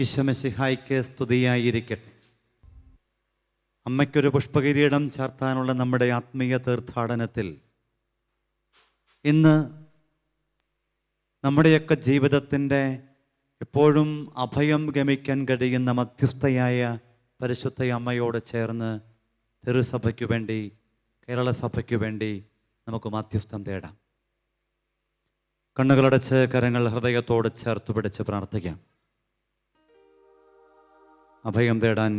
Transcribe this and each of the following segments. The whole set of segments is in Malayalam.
ഈശോ മിശിഹായ്ക്ക് സ്തുതിയായിരിക്കട്ടെ. അമ്മയ്ക്കൊരു പുഷ്പകിരീടം ചാർത്താനുള്ള നമ്മുടെ ആത്മീയ തീർത്ഥാടനത്തിൽ ഇന്ന് നമ്മുടെയൊക്കെ ജീവിതത്തിൻ്റെ എപ്പോഴും അഭയം ഗമിക്കാൻ കഴിയുന്ന മധ്യസ്ഥയായ പരിശുദ്ധ അമ്മയോട് ചേർന്ന് തിരുസഭയ്ക്കു വേണ്ടി, കേരള സഭയ്ക്കു വേണ്ടി നമുക്ക് മധ്യസ്ഥം തേടാം. കണ്ണുകളടച്ച് കരങ്ങൾ ഹൃദയത്തോട് ചേർത്ത് പിടിച്ച് പ്രാർത്ഥിക്കാം. അഭയം തേടാൻ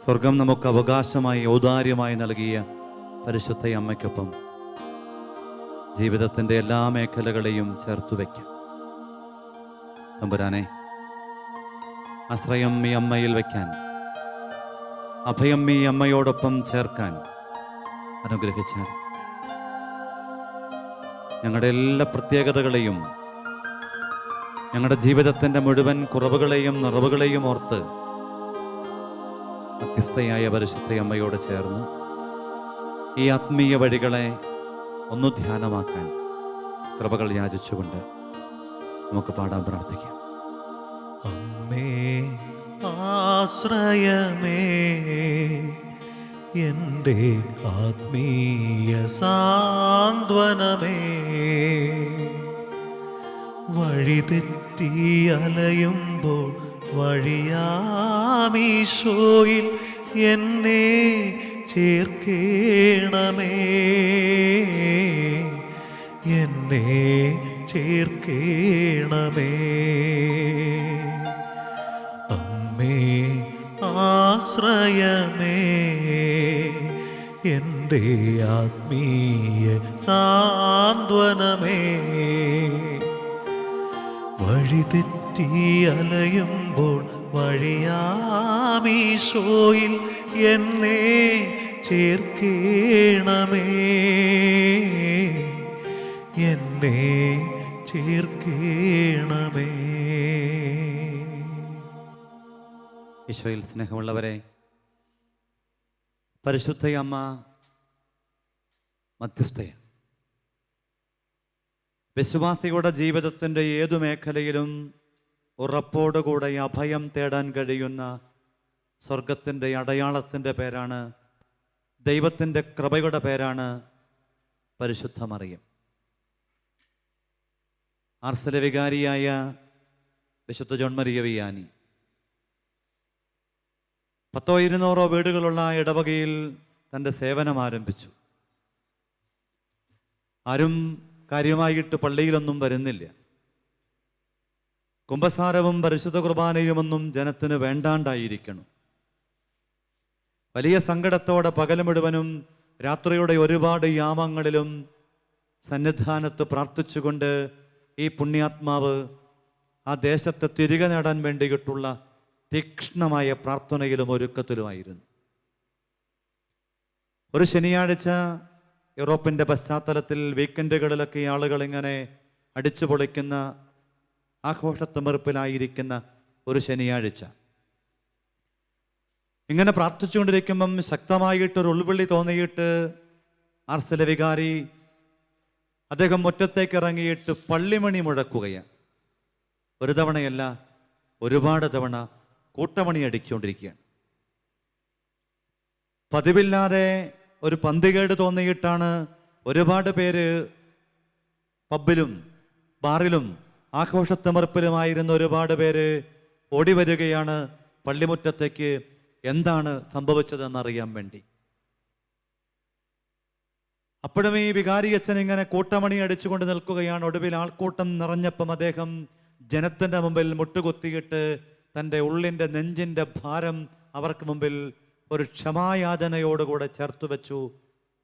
സ്വർഗം നമുക്ക് അവകാശമായി ഔദാര്യമായി നൽകിയ പരിശുദ്ധ അമ്മയ്ക്കൊപ്പം ജീവിതത്തിൻ്റെ എല്ലാ മേഖലകളെയും ചേർത്തു വയ്ക്കാം. തമ്പുരാനെ, ആശ്രയം ഈ അമ്മയിൽ വയ്ക്കാൻ, അഭയം ഈ അമ്മയോടൊപ്പം ചേർക്കാൻ അനുഗ്രഹിച്ചാൽ ഞങ്ങളുടെ എല്ലാ പ്രത്യേകതകളെയും, ഞങ്ങളുടെ ജീവിതത്തിൻ്റെ മുഴുവൻ കുറവുകളെയും നിറവുകളെയും ഓർത്ത് മധ്യസ്ഥയായ പരിശുദ്ധ അമ്മയോട് ചേർന്ന് ഈ ആത്മീയ വഴികളെ ഒന്ന് ധ്യാനമാക്കാൻ കൃപകൾ യാചിച്ചുകൊണ്ട് നമുക്ക് പാടാൻ പ്രാർത്ഥിക്കാം. അമ്മേ ആശ്രയമേ, എൻ്റെ ആത്മീയ സാന്ത്വനമേ, വഴിതെറ്റി അലയുമ്പോൾ വഴിയാമീശോയിൽ എന്നെ ചേർക്കേണമേ, എന്നെ ചേർക്കേണമേ. അമ്മേ ആശ്രയമേ, എൻ്റെ ആത്മീയ സാന്ത്വനമേ, വഴിതെറ്റി അലയുമ്പോൾ വഴിയാമീശോയിൽ എന്നെ ചേർക്കേണമേ, എന്നെ ചേർക്കേണമേ. ഈശോയിൽ സ്നേഹമുള്ളവരെ, പരിശുദ്ധ അമ്മ മധ്യസ്ഥയാണ്. വിശ്വാസിയുടെ ജീവിതത്തിൻ്റെ ഏതു മേഖലയിലും ഉറപ്പോടുകൂടെ അഭയം തേടാൻ കഴിയുന്ന സ്വർഗത്തിൻ്റെ അടയാളത്തിൻ്റെ പേരാണ്, ദൈവത്തിൻ്റെ കൃപയുടെ പേരാണ് പരിശുദ്ധ മറിയം. ആർസല വികാരിയായ വിശുദ്ധ ജോൺ മരിയ വിയാനി 100-200 വീടുകളുള്ള ഇടവകയിൽ തൻ്റെ സേവനം ആരംഭിച്ചു. ആരും കാര്യമായിട്ട് പള്ളിയിലൊന്നും വരുന്നില്ല. കുമ്പസാരവും പരിശുദ്ധ കുർബാനയുമൊന്നും ജനത്തിന് വേണ്ടാണ്ടായിരിക്കണം. വലിയ സങ്കടത്തോടെ പകൽ മുഴുവനും രാത്രിയുടെ ഒരുപാട് യാമങ്ങളിലും സന്നിധാനത്ത് പ്രാർത്ഥിച്ചുകൊണ്ട് ഈ പുണ്യാത്മാവ് ആ ദേശത്തെ തിരികെ നേടാൻ വേണ്ടിയിട്ടുള്ള തീക്ഷ്ണമായ പ്രാർത്ഥനയിലും ഒരുക്കത്തിലുമായിരുന്നു. ഒരു ശനിയാഴ്ച യൂറോപ്പിൻ്റെ പശ്ചാത്തലത്തിൽ വീക്കെൻഡുകളിലൊക്കെ ആളുകൾ ഇങ്ങനെ അടിച്ചു പൊളിക്കുന്ന ആഘോഷത്തിമിർപ്പിലായിരിക്കുന്ന ഒരു ശനിയാഴ്ച ഇങ്ങനെ പ്രാർത്ഥിച്ചുകൊണ്ടിരിക്കുമ്പം ശക്തമായിട്ടൊരു ഉൾവിളി തോന്നിയിട്ട് ആർസല വികാരി അദ്ദേഹം മുറ്റത്തേക്ക് ഇറങ്ങിയിട്ട് പള്ളിമണി മുഴക്കുകയാണ്. ഒരു തവണയല്ല, ഒരുപാട് തവണ കൂട്ടമണി അടിച്ചുകൊണ്ടിരിക്കുകയാണ്. പതിവില്ലാതെ ഒരു പന്തികേട് തോന്നിയിട്ടാണ് ഒരുപാട് പേര് പബ്ബിലും ബാറിലും ആഘോഷത്തിമിർപ്പിലുമായിരുന്ന ഒരുപാട് പേര് ഓടി വരികയാണ് പള്ളിമുറ്റത്തേക്ക് എന്താണ് സംഭവിച്ചതെന്നറിയാൻ വേണ്ടി. അപ്പോഴും ഈ വികാരിയച്ഛൻ ഇങ്ങനെ കൂട്ടമണി അടിച്ചുകൊണ്ട് നിൽക്കുകയാണ്. ഒടുവിൽ ആൾക്കൂട്ടം നിറഞ്ഞപ്പം അദ്ദേഹം ജനത്തിൻ്റെ മുമ്പിൽ മുട്ടുകുത്തിയിട്ട് തൻ്റെ ഉള്ളിൻ്റെ നെഞ്ചിൻ്റെ ഭാരം അവർക്ക് മുമ്പിൽ ഒരു ക്ഷമായാചനയോടുകൂടെ ചേർത്ത് വെച്ചു.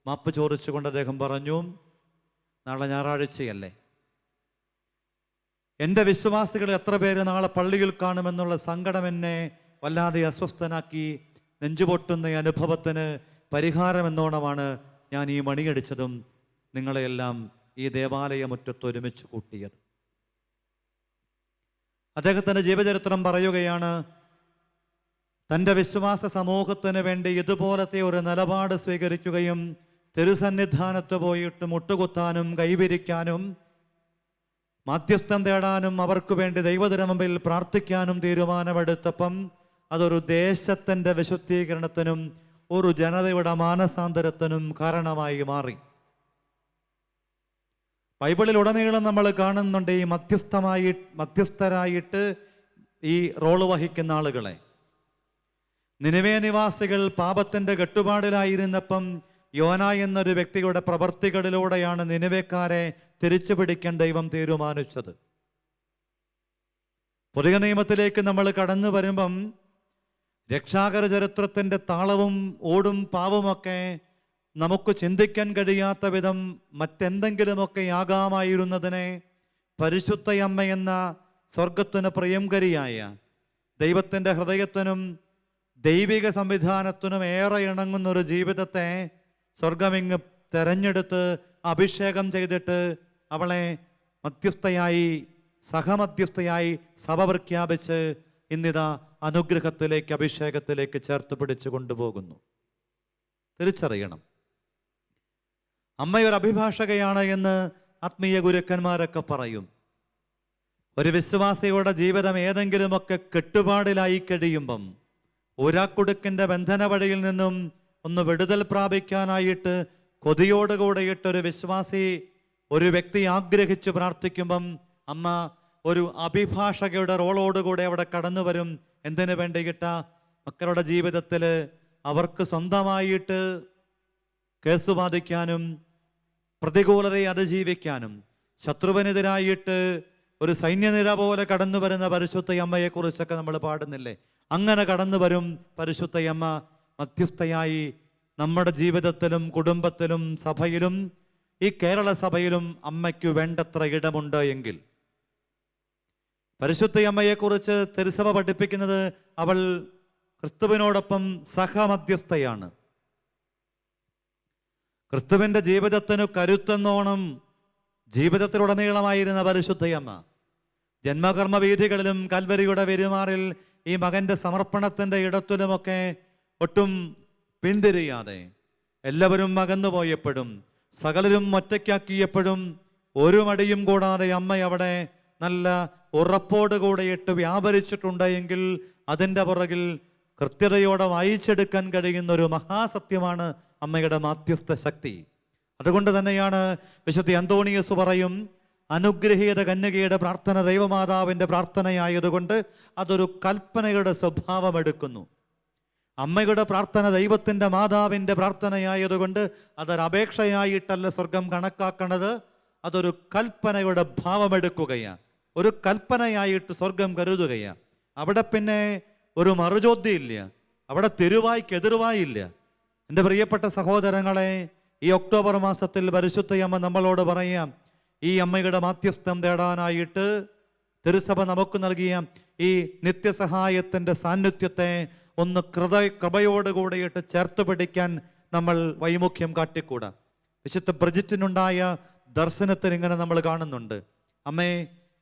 മാപ്പ് ചോദിച്ചുകൊണ്ട് അദ്ദേഹം പറഞ്ഞു, നാളെ ഞായറാഴ്ചയല്ലേ, എൻ്റെ വിശ്വാസികൾ എത്ര പേര് നാളെ പള്ളിയിൽ കാണുമെന്നുള്ള സങ്കടം എന്നെ വല്ലാതെ അസ്വസ്ഥനാക്കി. നെഞ്ചുപൊട്ടുന്ന അനുഭവത്തിന് പരിഹാരമെന്നോണമാണ് ഞാൻ ഈ മണിയടിച്ചതും നിങ്ങളെയെല്ലാം ഈ ദേവാലയ മുറ്റത്ത് ഒരുമിച്ച് കൂട്ടിയത്. അദ്ദേഹത്തിൻ്റെ ജീവചരിത്രം പറയുകയാണ്, തൻ്റെ വിശ്വാസ സമൂഹത്തിന് വേണ്ടി ഇതുപോലത്തെ ഒരു നിലപാട് സ്വീകരിക്കുകയും തിരുസന്നിധാനത്ത് പോയിട്ട് മുട്ടുകുത്താനും കൈവിരിക്കാനും മാധ്യസ്ഥം തേടാനും അവർക്ക് വേണ്ടി ദൈവത്തിന് മുമ്പിൽ പ്രാർത്ഥിക്കാനും തീരുമാനമെടുത്തപ്പം അതൊരു ദേശത്തിൻ്റെ വിശുദ്ധീകരണത്തിനും ഒരു ജനതയുടെ മാനസാന്തരത്തിനും കാരണമായി മാറി. ബൈബിളിൽ ഉടനീളം നമ്മൾ കാണുന്നുണ്ട് ഈ മധ്യസ്ഥരായിട്ട് ഈ റോള് വഹിക്കുന്ന ആളുകളെ. നിനിവേ നിവാസികൾ പാപത്തിൻ്റെ കെട്ടുപാടിലായിരുന്നപ്പം യോന എന്നൊരു വ്യക്തിയുടെ പ്രവർത്തികളിലൂടെയാണ് നിനിവേക്കാരെ തിരിച്ചു പിടിക്കാൻ ദൈവം തീരുമാനിച്ചത്. പുതിയ നിയമത്തിലേക്ക് നമ്മൾ കടന്നു വരുമ്പം രക്ഷാകര ചരിത്രത്തിൻ്റെ താളവും ഓടും പാവുമൊക്കെ നമുക്ക് ചിന്തിക്കാൻ കഴിയാത്ത വിധം മറ്റെന്തെങ്കിലുമൊക്കെ ആകാമായിരുന്നതിനെ പരിശുദ്ധയമ്മ എന്ന സ്വർഗത്തിന് പ്രിയങ്കരിയായ ദൈവത്തിൻ്റെ ഹൃദയത്തിനും ദൈവിക സംവിധാനത്തിനും ഏറെ ഇണങ്ങുന്നൊരു ജീവിതത്തെ സ്വർഗമിങ്ങ് തെരഞ്ഞെടുത്ത് അഭിഷേകം ചെയ്തിട്ട് അവളെ മധ്യസ്ഥയായി സഹമധ്യസ്ഥയായി സഭ പ്രഖ്യാപിച്ച് ഇന്നിതാ അനുഗ്രഹത്തിലേക്ക് അഭിഷേകത്തിലേക്ക് ചേർത്ത് പിടിച്ചു കൊണ്ടുപോകുന്നു. തിരിച്ചറിയണം, അമ്മയൊരു അഭിഭാഷകയാണ് എന്ന് ആത്മീയ ഗുരുക്കന്മാരൊക്കെ പറയും. ഒരു വിശ്വാസിയുടെ ജീവിതം ഏതെങ്കിലുമൊക്കെ കെട്ടുപാടിലായി കഴിയുമ്പം ഒരാക്കുടുക്കിൻ്റെ ബന്ധന വഴിയിൽ നിന്നും ഒന്ന് വിടുതൽ പ്രാപിക്കാനായിട്ട് കൊതിയോടുകൂടിയിട്ടൊരു വിശ്വാസി ഒരു വ്യക്തി ആഗ്രഹിച്ചു പ്രാർത്ഥിക്കുമ്പം അമ്മ ഒരു അഭിഭാഷകയുടെ റോളോടുകൂടെ അവിടെ കടന്നു വരും. എന്തിനു വേണ്ടിയിട്ട മക്കളുടെ ജീവിതത്തിൽ അവർക്ക് സ്വന്തമായിട്ട് കേസ് വാദിക്കാനും പ്രതികൂലതയെ അതിജീവിക്കാനും ശത്രുവിനെതിരായിട്ട് ഒരു സൈന്യനിര പോലെ കടന്നു വരുന്ന പരിശുദ്ധയമ്മയെക്കുറിച്ചൊക്കെ നമ്മൾ പാടുന്നില്ലേ? അങ്ങനെ കടന്നു വരും പരിശുദ്ധയമ്മ മധ്യസ്ഥയായി നമ്മുടെ ജീവിതത്തിലും കുടുംബത്തിലും സഭയിലും ഈ കേരള സഭയിലും അമ്മയ്ക്ക് വേണ്ടത്ര ഇടമുണ്ട് എങ്കിൽ. പരിശുദ്ധയമ്മയെക്കുറിച്ച് തിരുസഭ പഠിപ്പിക്കുന്നത് അവൾ ക്രിസ്തുവിനോടൊപ്പം സഹമധ്യസ്ഥയാണ്. ക്രിസ്തുവിൻ്റെ ജീവിതത്തിന് കരുത്തെന്നോണം ജീവിതത്തിലുടനീളമായിരുന്ന പരിശുദ്ധയമ്മ ജന്മകർമ്മ വീഥികളിലും കൽവരിയുടെ പെരുമാറിൽ ഈ മകൻ്റെ സമർപ്പണത്തിൻ്റെ ഇടത്തിലുമൊക്കെ ഒട്ടും പിന്തിരിയാതെ എല്ലാവരും അകന്നുപോയപ്പോഴും സകലരും ഒറ്റയ്ക്കാക്കിയപ്പോഴും ഒരു മടിയും കൂടാതെ അമ്മ അവിടെ നല്ല ഉറപ്പോടുകൂടിയിട്ട് വ്യാപരിച്ചിട്ടുണ്ട് എങ്കിൽ അതിൻ്റെ പുറകിൽ കൃത്യതയോടെ വായിച്ചെടുക്കാൻ കഴിയുന്ന ഒരു മഹാസത്യമാണ് അമ്മയുടെ മാധ്യസ്ഥ ശക്തി. അതുകൊണ്ട് തന്നെയാണ് വിശുദ്ധ അന്തോണിയസ് പറയും, അനുഗ്രഹീത കന്യകയുടെ പ്രാർത്ഥന ദൈവമാതാവിൻ്റെ പ്രാർത്ഥനയായതുകൊണ്ട് അതൊരു കൽപ്പനയുടെ സ്വഭാവം എടുക്കുന്നു. അമ്മയുടെ പ്രാർത്ഥന ദൈവത്തിൻ്റെ മാതാവിൻ്റെ പ്രാർത്ഥനയായതുകൊണ്ട് അതൊരപേക്ഷയായിട്ടല്ല സ്വർഗം കണക്കാക്കണത്, അതൊരു കൽപ്പനയുടെ ഭാവമെടുക്കുകയാണ്. ഒരു കൽപ്പനയായിട്ട് സ്വർഗം കരുതുകയാണ്. അവിടെ പിന്നെ ഒരു മറുചോദ്യമില്ല, അവിടെ തിരുവായ്ക്കെതിർവായില്ല. എൻ്റെ പ്രിയപ്പെട്ട സഹോദരങ്ങളെ, ഈ ഒക്ടോബർ മാസത്തിൽ പരിശുദ്ധയമ്മ നമ്മളോട് പറയാം, ഈ അമ്മയുടെ മാധ്യസ്ഥം തേടാനായിട്ട് തിരുസഭ നമുക്ക് നൽകിയ ഈ നിത്യസഹായത്തിൻ്റെ സാന്നിധ്യത്തെ ഒന്ന് കൃപയോടുകൂടിയിട്ട് ചേർത്ത് പിടിക്കാൻ നമ്മൾ വൈമുഖ്യം കാട്ടിക്കൂടാ. വിശുദ്ധ ബ്രിജിറ്റിനുണ്ടായ ദർശനത്തിന് ഇങ്ങനെ നമ്മൾ കാണുന്നുണ്ട്, അമ്മേ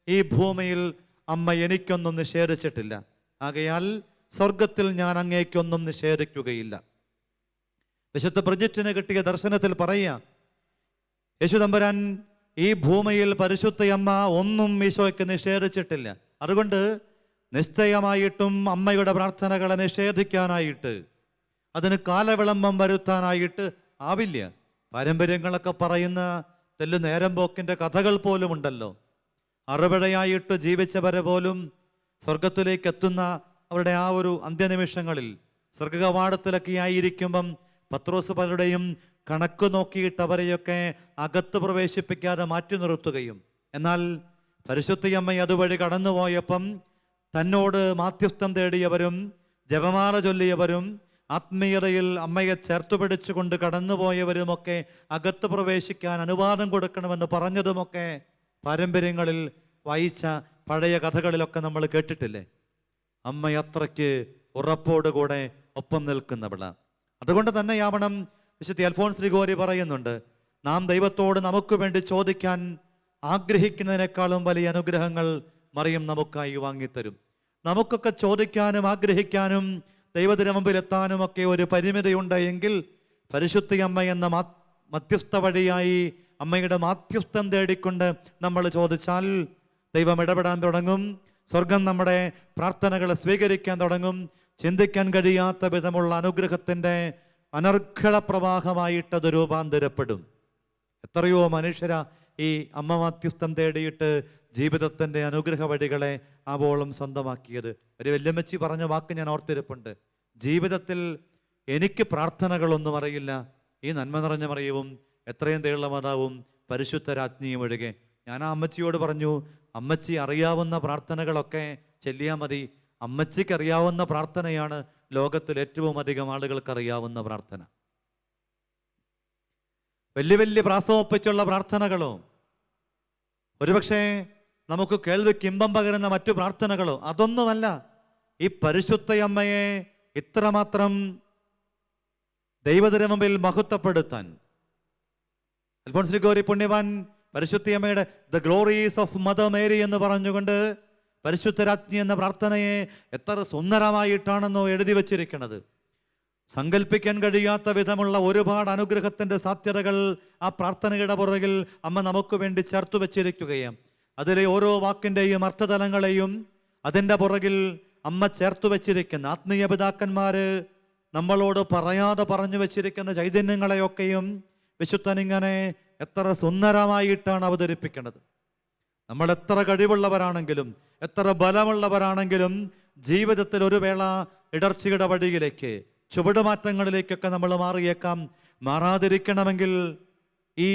ഈ ഭൂമിയിൽ അമ്മ എനിക്കൊന്നും നിഷേധിച്ചിട്ടില്ല, ആകയാൽ സ്വർഗത്തിൽ ഞാൻ അങ്ങേക്കൊന്നും നിഷേധിക്കുകയില്ല. വിശുദ്ധ ബ്രിജിറ്റിന് കിട്ടിയ ദർശനത്തിൽ പറയുക, യേശുദമ്പുരാൻ ഈ ഭൂമിയിൽ പരിശുദ്ധയമ്മ ഒന്നും ഈശോയ്ക്ക് നിഷേധിച്ചിട്ടില്ല. അതുകൊണ്ട് നിശ്ചയമായിട്ടും അമ്മയുടെ പ്രാർത്ഥനകളെ നിഷേധിക്കാനായിട്ട് അതിന് കാലവിളംബം വരുത്താനായിട്ട് ആവില്ല. പാരമ്പര്യങ്ങളൊക്കെ പറയുന്ന തെല്ലു നേരം പോക്കിൻ്റെ കഥകൾ പോലും ഉണ്ടല്ലോ. അറുപടയായിട്ട് ജീവിച്ചവരെ പോലും സ്വർഗത്തിലേക്ക് എത്തുന്ന അവരുടെ ആ ഒരു അന്ത്യനിമിഷങ്ങളിൽ സ്വർഗകവാടത്തിലൊക്കെ ആയിരിക്കുമ്പം പത്രോസ് പലരുടെയും കണക്ക് നോക്കിയിട്ട് അവരെയൊക്കെ അകത്ത് പ്രവേശിപ്പിക്കാതെ മാറ്റി നിർത്തുകയും, എന്നാൽ പരിശുദ്ധയമ്മ അതുവഴി കടന്നുപോയപ്പം തന്നോട് മാധ്യസ്ഥം തേടിയവരും ജപമാല ചൊല്ലിയവരും ആത്മീയതയിൽ അമ്മയെ ചേർത്തു പിടിച്ചുകൊണ്ട് കടന്നുപോയവരുമൊക്കെ അകത്ത് പ്രവേശിക്കാൻ അനുവാദം കൊടുക്കണമെന്ന് പറഞ്ഞതുമൊക്കെ പാരമ്പര്യങ്ങളിൽ വായിച്ച പഴയ കഥകളിലൊക്കെ നമ്മൾ കേട്ടിട്ടില്ലേ? അമ്മ അത്രയ്ക്ക് ഉറപ്പോടുകൂടെ ഒപ്പം നിൽക്കുന്നവളാണ്. അതുകൊണ്ട് തന്നെയാവണം വിശുദ്ധ അൽഫോൻസ് ഗ്രിഗോരി പറയുന്നുണ്ട്, നാം ദൈവത്തോട് നമുക്ക് വേണ്ടി ചോദിക്കാൻ ആഗ്രഹിക്കുന്നതിനേക്കാളും വലിയ അനുഗ്രഹങ്ങൾ മറിയം നമുക്കായി വാങ്ങിത്തരും. നമുക്കൊക്കെ ചോദിക്കാനും ആഗ്രഹിക്കാനും ദൈവത്തിന് മുമ്പിൽ എത്താനുമൊക്കെ ഒരു പരിമിതിയുണ്ട് എങ്കിൽ പരിശുദ്ധയമ്മ എന്ന മധ്യസ്ഥ വഴിയായി അമ്മയുടെ മാധ്യസ്ഥം തേടിക്കൊണ്ട് നമ്മൾ ചോദിച്ചാൽ ദൈവം ഇടപെടാൻ തുടങ്ങും. സ്വർഗം നമ്മുടെ പ്രാർത്ഥനകളെ സ്വീകരിക്കാൻ തുടങ്ങും. ചിന്തിക്കാൻ കഴിയാത്ത വിധമുള്ള അനുഗ്രഹത്തിൻ്റെ അനർഘള പ്രവാഹമായിട്ടത് രൂപാന്തരപ്പെടും. എത്രയോ മനുഷ്യര ഈ അമ്മ മാധ്യസ്ഥം തേടിയിട്ട് ജീവിതത്തിൻ്റെ അനുഗ്രഹ വഴികളെ ആവോളം സ്വന്തമാക്കിയത്. ഒരു വല്യമ്മച്ചി പറഞ്ഞ വാക്ക് ഞാൻ ഓർത്തിരിപ്പുണ്ട്. ജീവിതത്തിൽ എനിക്ക് പ്രാർത്ഥനകളൊന്നും അറിയില്ല, ഈ നന്മ നിറഞ്ഞ മറിയവും എത്രയും തേയുള്ള മാതാവും പരിശുദ്ധ രാജ്ഞിയും ഒഴികെ. ഞാൻ ആ അമ്മച്ചിയോട് പറഞ്ഞു, അമ്മച്ചി അറിയാവുന്ന പ്രാർത്ഥനകളൊക്കെ ചെല്ലിയാൽ മതി. അമ്മച്ചിക്ക് അറിയാവുന്ന പ്രാർത്ഥനയാണ് ലോകത്തിൽ ഏറ്റവും അധികം ആളുകൾക്ക് അറിയാവുന്ന പ്രാർത്ഥന. വലിയ വലിയ പ്രാസമൊപ്പിച്ചുള്ള പ്രാർത്ഥനകളോ ഒരുപക്ഷെ നമുക്ക് കേൾവിക്ക് ഇമ്പം പകരുന്ന മറ്റു പ്രാർത്ഥനകളോ അതൊന്നുമല്ല. ഈ പരിശുദ്ധയമ്മയെ ഇത്രമാത്രം ദൈവത്തിന് മുമ്പിൽ മഹത്വപ്പെടുത്താൻ അൽഫോൻസ് ലിഗോരി പുണ്യവാൻ പരിശുദ്ധയമ്മയുടെ the glories of Mother Mary എന്ന് പറഞ്ഞുകൊണ്ട് പരിശുദ്ധ രാജ്ഞി എന്ന പ്രാർത്ഥനയെ എത്ര സുന്ദരമായിട്ടാണെന്നോ എഴുതി വച്ചിരിക്കുന്നത്. സങ്കല്പിക്കാൻ കഴിയാത്ത വിധമുള്ള ഒരുപാട് അനുഗ്രഹത്തിൻ്റെ സാധ്യതകൾ ആ പ്രാർത്ഥനയുടെ പുറകിൽ അമ്മ നമുക്ക് വേണ്ടി ചേർത്ത് വച്ചിരിക്കുകയാണ്. അതിലെ ഓരോ വാക്കിൻ്റെയും അർത്ഥതലങ്ങളെയും അതിൻ്റെ പുറകിൽ അമ്മ ചേർത്ത് വച്ചിരിക്കുന്ന ആത്മീയ പിതാക്കന്മാര് നമ്മളോട് പറയാതെ പറഞ്ഞു വച്ചിരിക്കുന്ന ചൈതന്യങ്ങളെയൊക്കെയും വിശുദ്ധനിങ്ങനെ എത്ര സുന്ദരമായിട്ടാണ് അവതരിപ്പിക്കുന്നത്. നമ്മൾ എത്ര കഴിവുള്ളവരാണെങ്കിലും എത്ര ബലമുള്ളവരാണെങ്കിലും ജീവിതത്തിൽ ഒരു വേള ഇടർച്ചയുടെ വഴിയിലേക്ക് ചുവടുമാറ്റങ്ങളിലേക്കൊക്കെ നമ്മൾ മാറിയേക്കാം. മാറാതിരിക്കണമെങ്കിൽ ഈ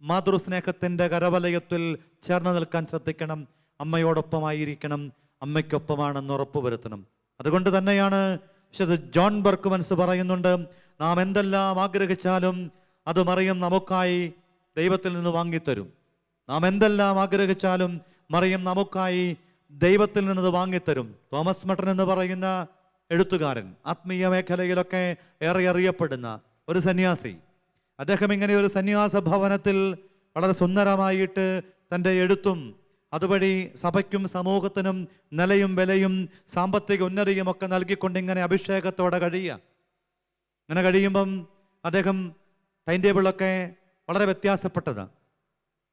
മാതൃസ്നേഹത്തിൻ്റെ കരവലയത്തിൽ ചേർന്ന് നിൽക്കാൻ ശ്രദ്ധിക്കണം. അമ്മയോടൊപ്പമായിരിക്കണം, അമ്മയ്ക്കൊപ്പമാണെന്ന് ഉറപ്പുവരുത്തണം. അതുകൊണ്ട് തന്നെയാണ് വിശുദ്ധ ജോൺ ബർക്കുമൻസ് പറയുന്നുണ്ട്, നാം എന്തെല്ലാം ആഗ്രഹിച്ചാലും അത് മറിയം നമുക്കായി ദൈവത്തിൽ നിന്ന് വാങ്ങിത്തരും. നാം എന്തെല്ലാം ആഗ്രഹിച്ചാലും മറിയം നമുക്കായി ദൈവത്തിൽ നിന്നത് വാങ്ങിത്തരും. തോമസ് മട്ടൻ എന്ന് പറയുന്ന എഴുത്തുകാരൻ, ആത്മീയ മേഖലയിലൊക്കെ ഏറെ അറിയപ്പെടുന്ന ഒരു സന്യാസി, അദ്ദേഹം ഇങ്ങനെ ഒരു സന്യാസ ഭവനത്തിൽ വളരെ സുന്ദരമായിട്ട് തൻ്റെ എഴുത്തും അതുവഴി സഭയ്ക്കും സമൂഹത്തിനും നിലയും വിലയും സാമ്പത്തിക ഉന്നതിയും ഒക്കെ നൽകിക്കൊണ്ട് ഇങ്ങനെ അഭിഷേകത്തോടെ കഴിയുക. അങ്ങനെ കഴിയുമ്പം അദ്ദേഹം ടൈം ടേബിളൊക്കെ വളരെ വ്യത്യാസപ്പെട്ടതാണ്.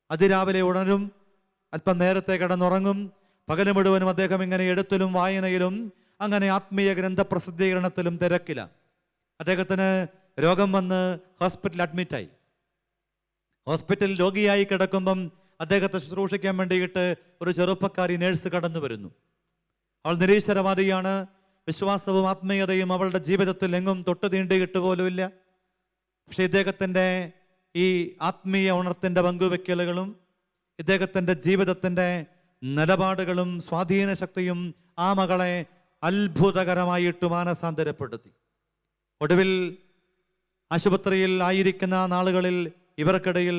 അതിരാവിലെ ഉണരും, അല്പം നേരത്തെ കിടന്നുറങ്ങും, പകല് മുഴുവനും അദ്ദേഹം ഇങ്ങനെ എഴുത്തിലും വായനയിലും അങ്ങനെ ആത്മീയ ഗ്രന്ഥ പ്രസിദ്ധീകരണത്തിലും തിരക്കില്ല. അദ്ദേഹത്തിന് രോഗം വന്ന് ഹോസ്പിറ്റലിൽ അഡ്മിറ്റായി. ഹോസ്പിറ്റലിൽ രോഗിയായി കിടക്കുമ്പം അദ്ദേഹത്തെ ശുശ്രൂഷിക്കാൻ വേണ്ടിയിട്ട് ഒരു ചെറുപ്പക്കാരി നേഴ്സ് കടന്നു വരുന്നു. അവൾ നിരീശ്വരവാദിയാണ്. വിശ്വാസവും ആത്മീയതയും അവളുടെ ജീവിതത്തിൽ എങ്ങും തൊട്ട് തീണ്ടിയിട്ട് പോലുമില്ല. പക്ഷെ ഇദ്ദേഹത്തിൻ്റെ ഈ ആത്മീയ ഉണർത്തിൻ്റെ പങ്കുവെക്കലുകളും ഇദ്ദേഹത്തിൻ്റെ ജീവിതത്തിൻ്റെ നിലപാടുകളും സ്വാധീന ശക്തിയും ആ മകളെ അത്ഭുതകരമായിട്ട് മാനസാന്തരപ്പെടുത്തി. ഒടുവിൽ ആശുപത്രിയിൽ ആയിരിക്കുന്ന നാളുകളിൽ ഇവർക്കിടയിൽ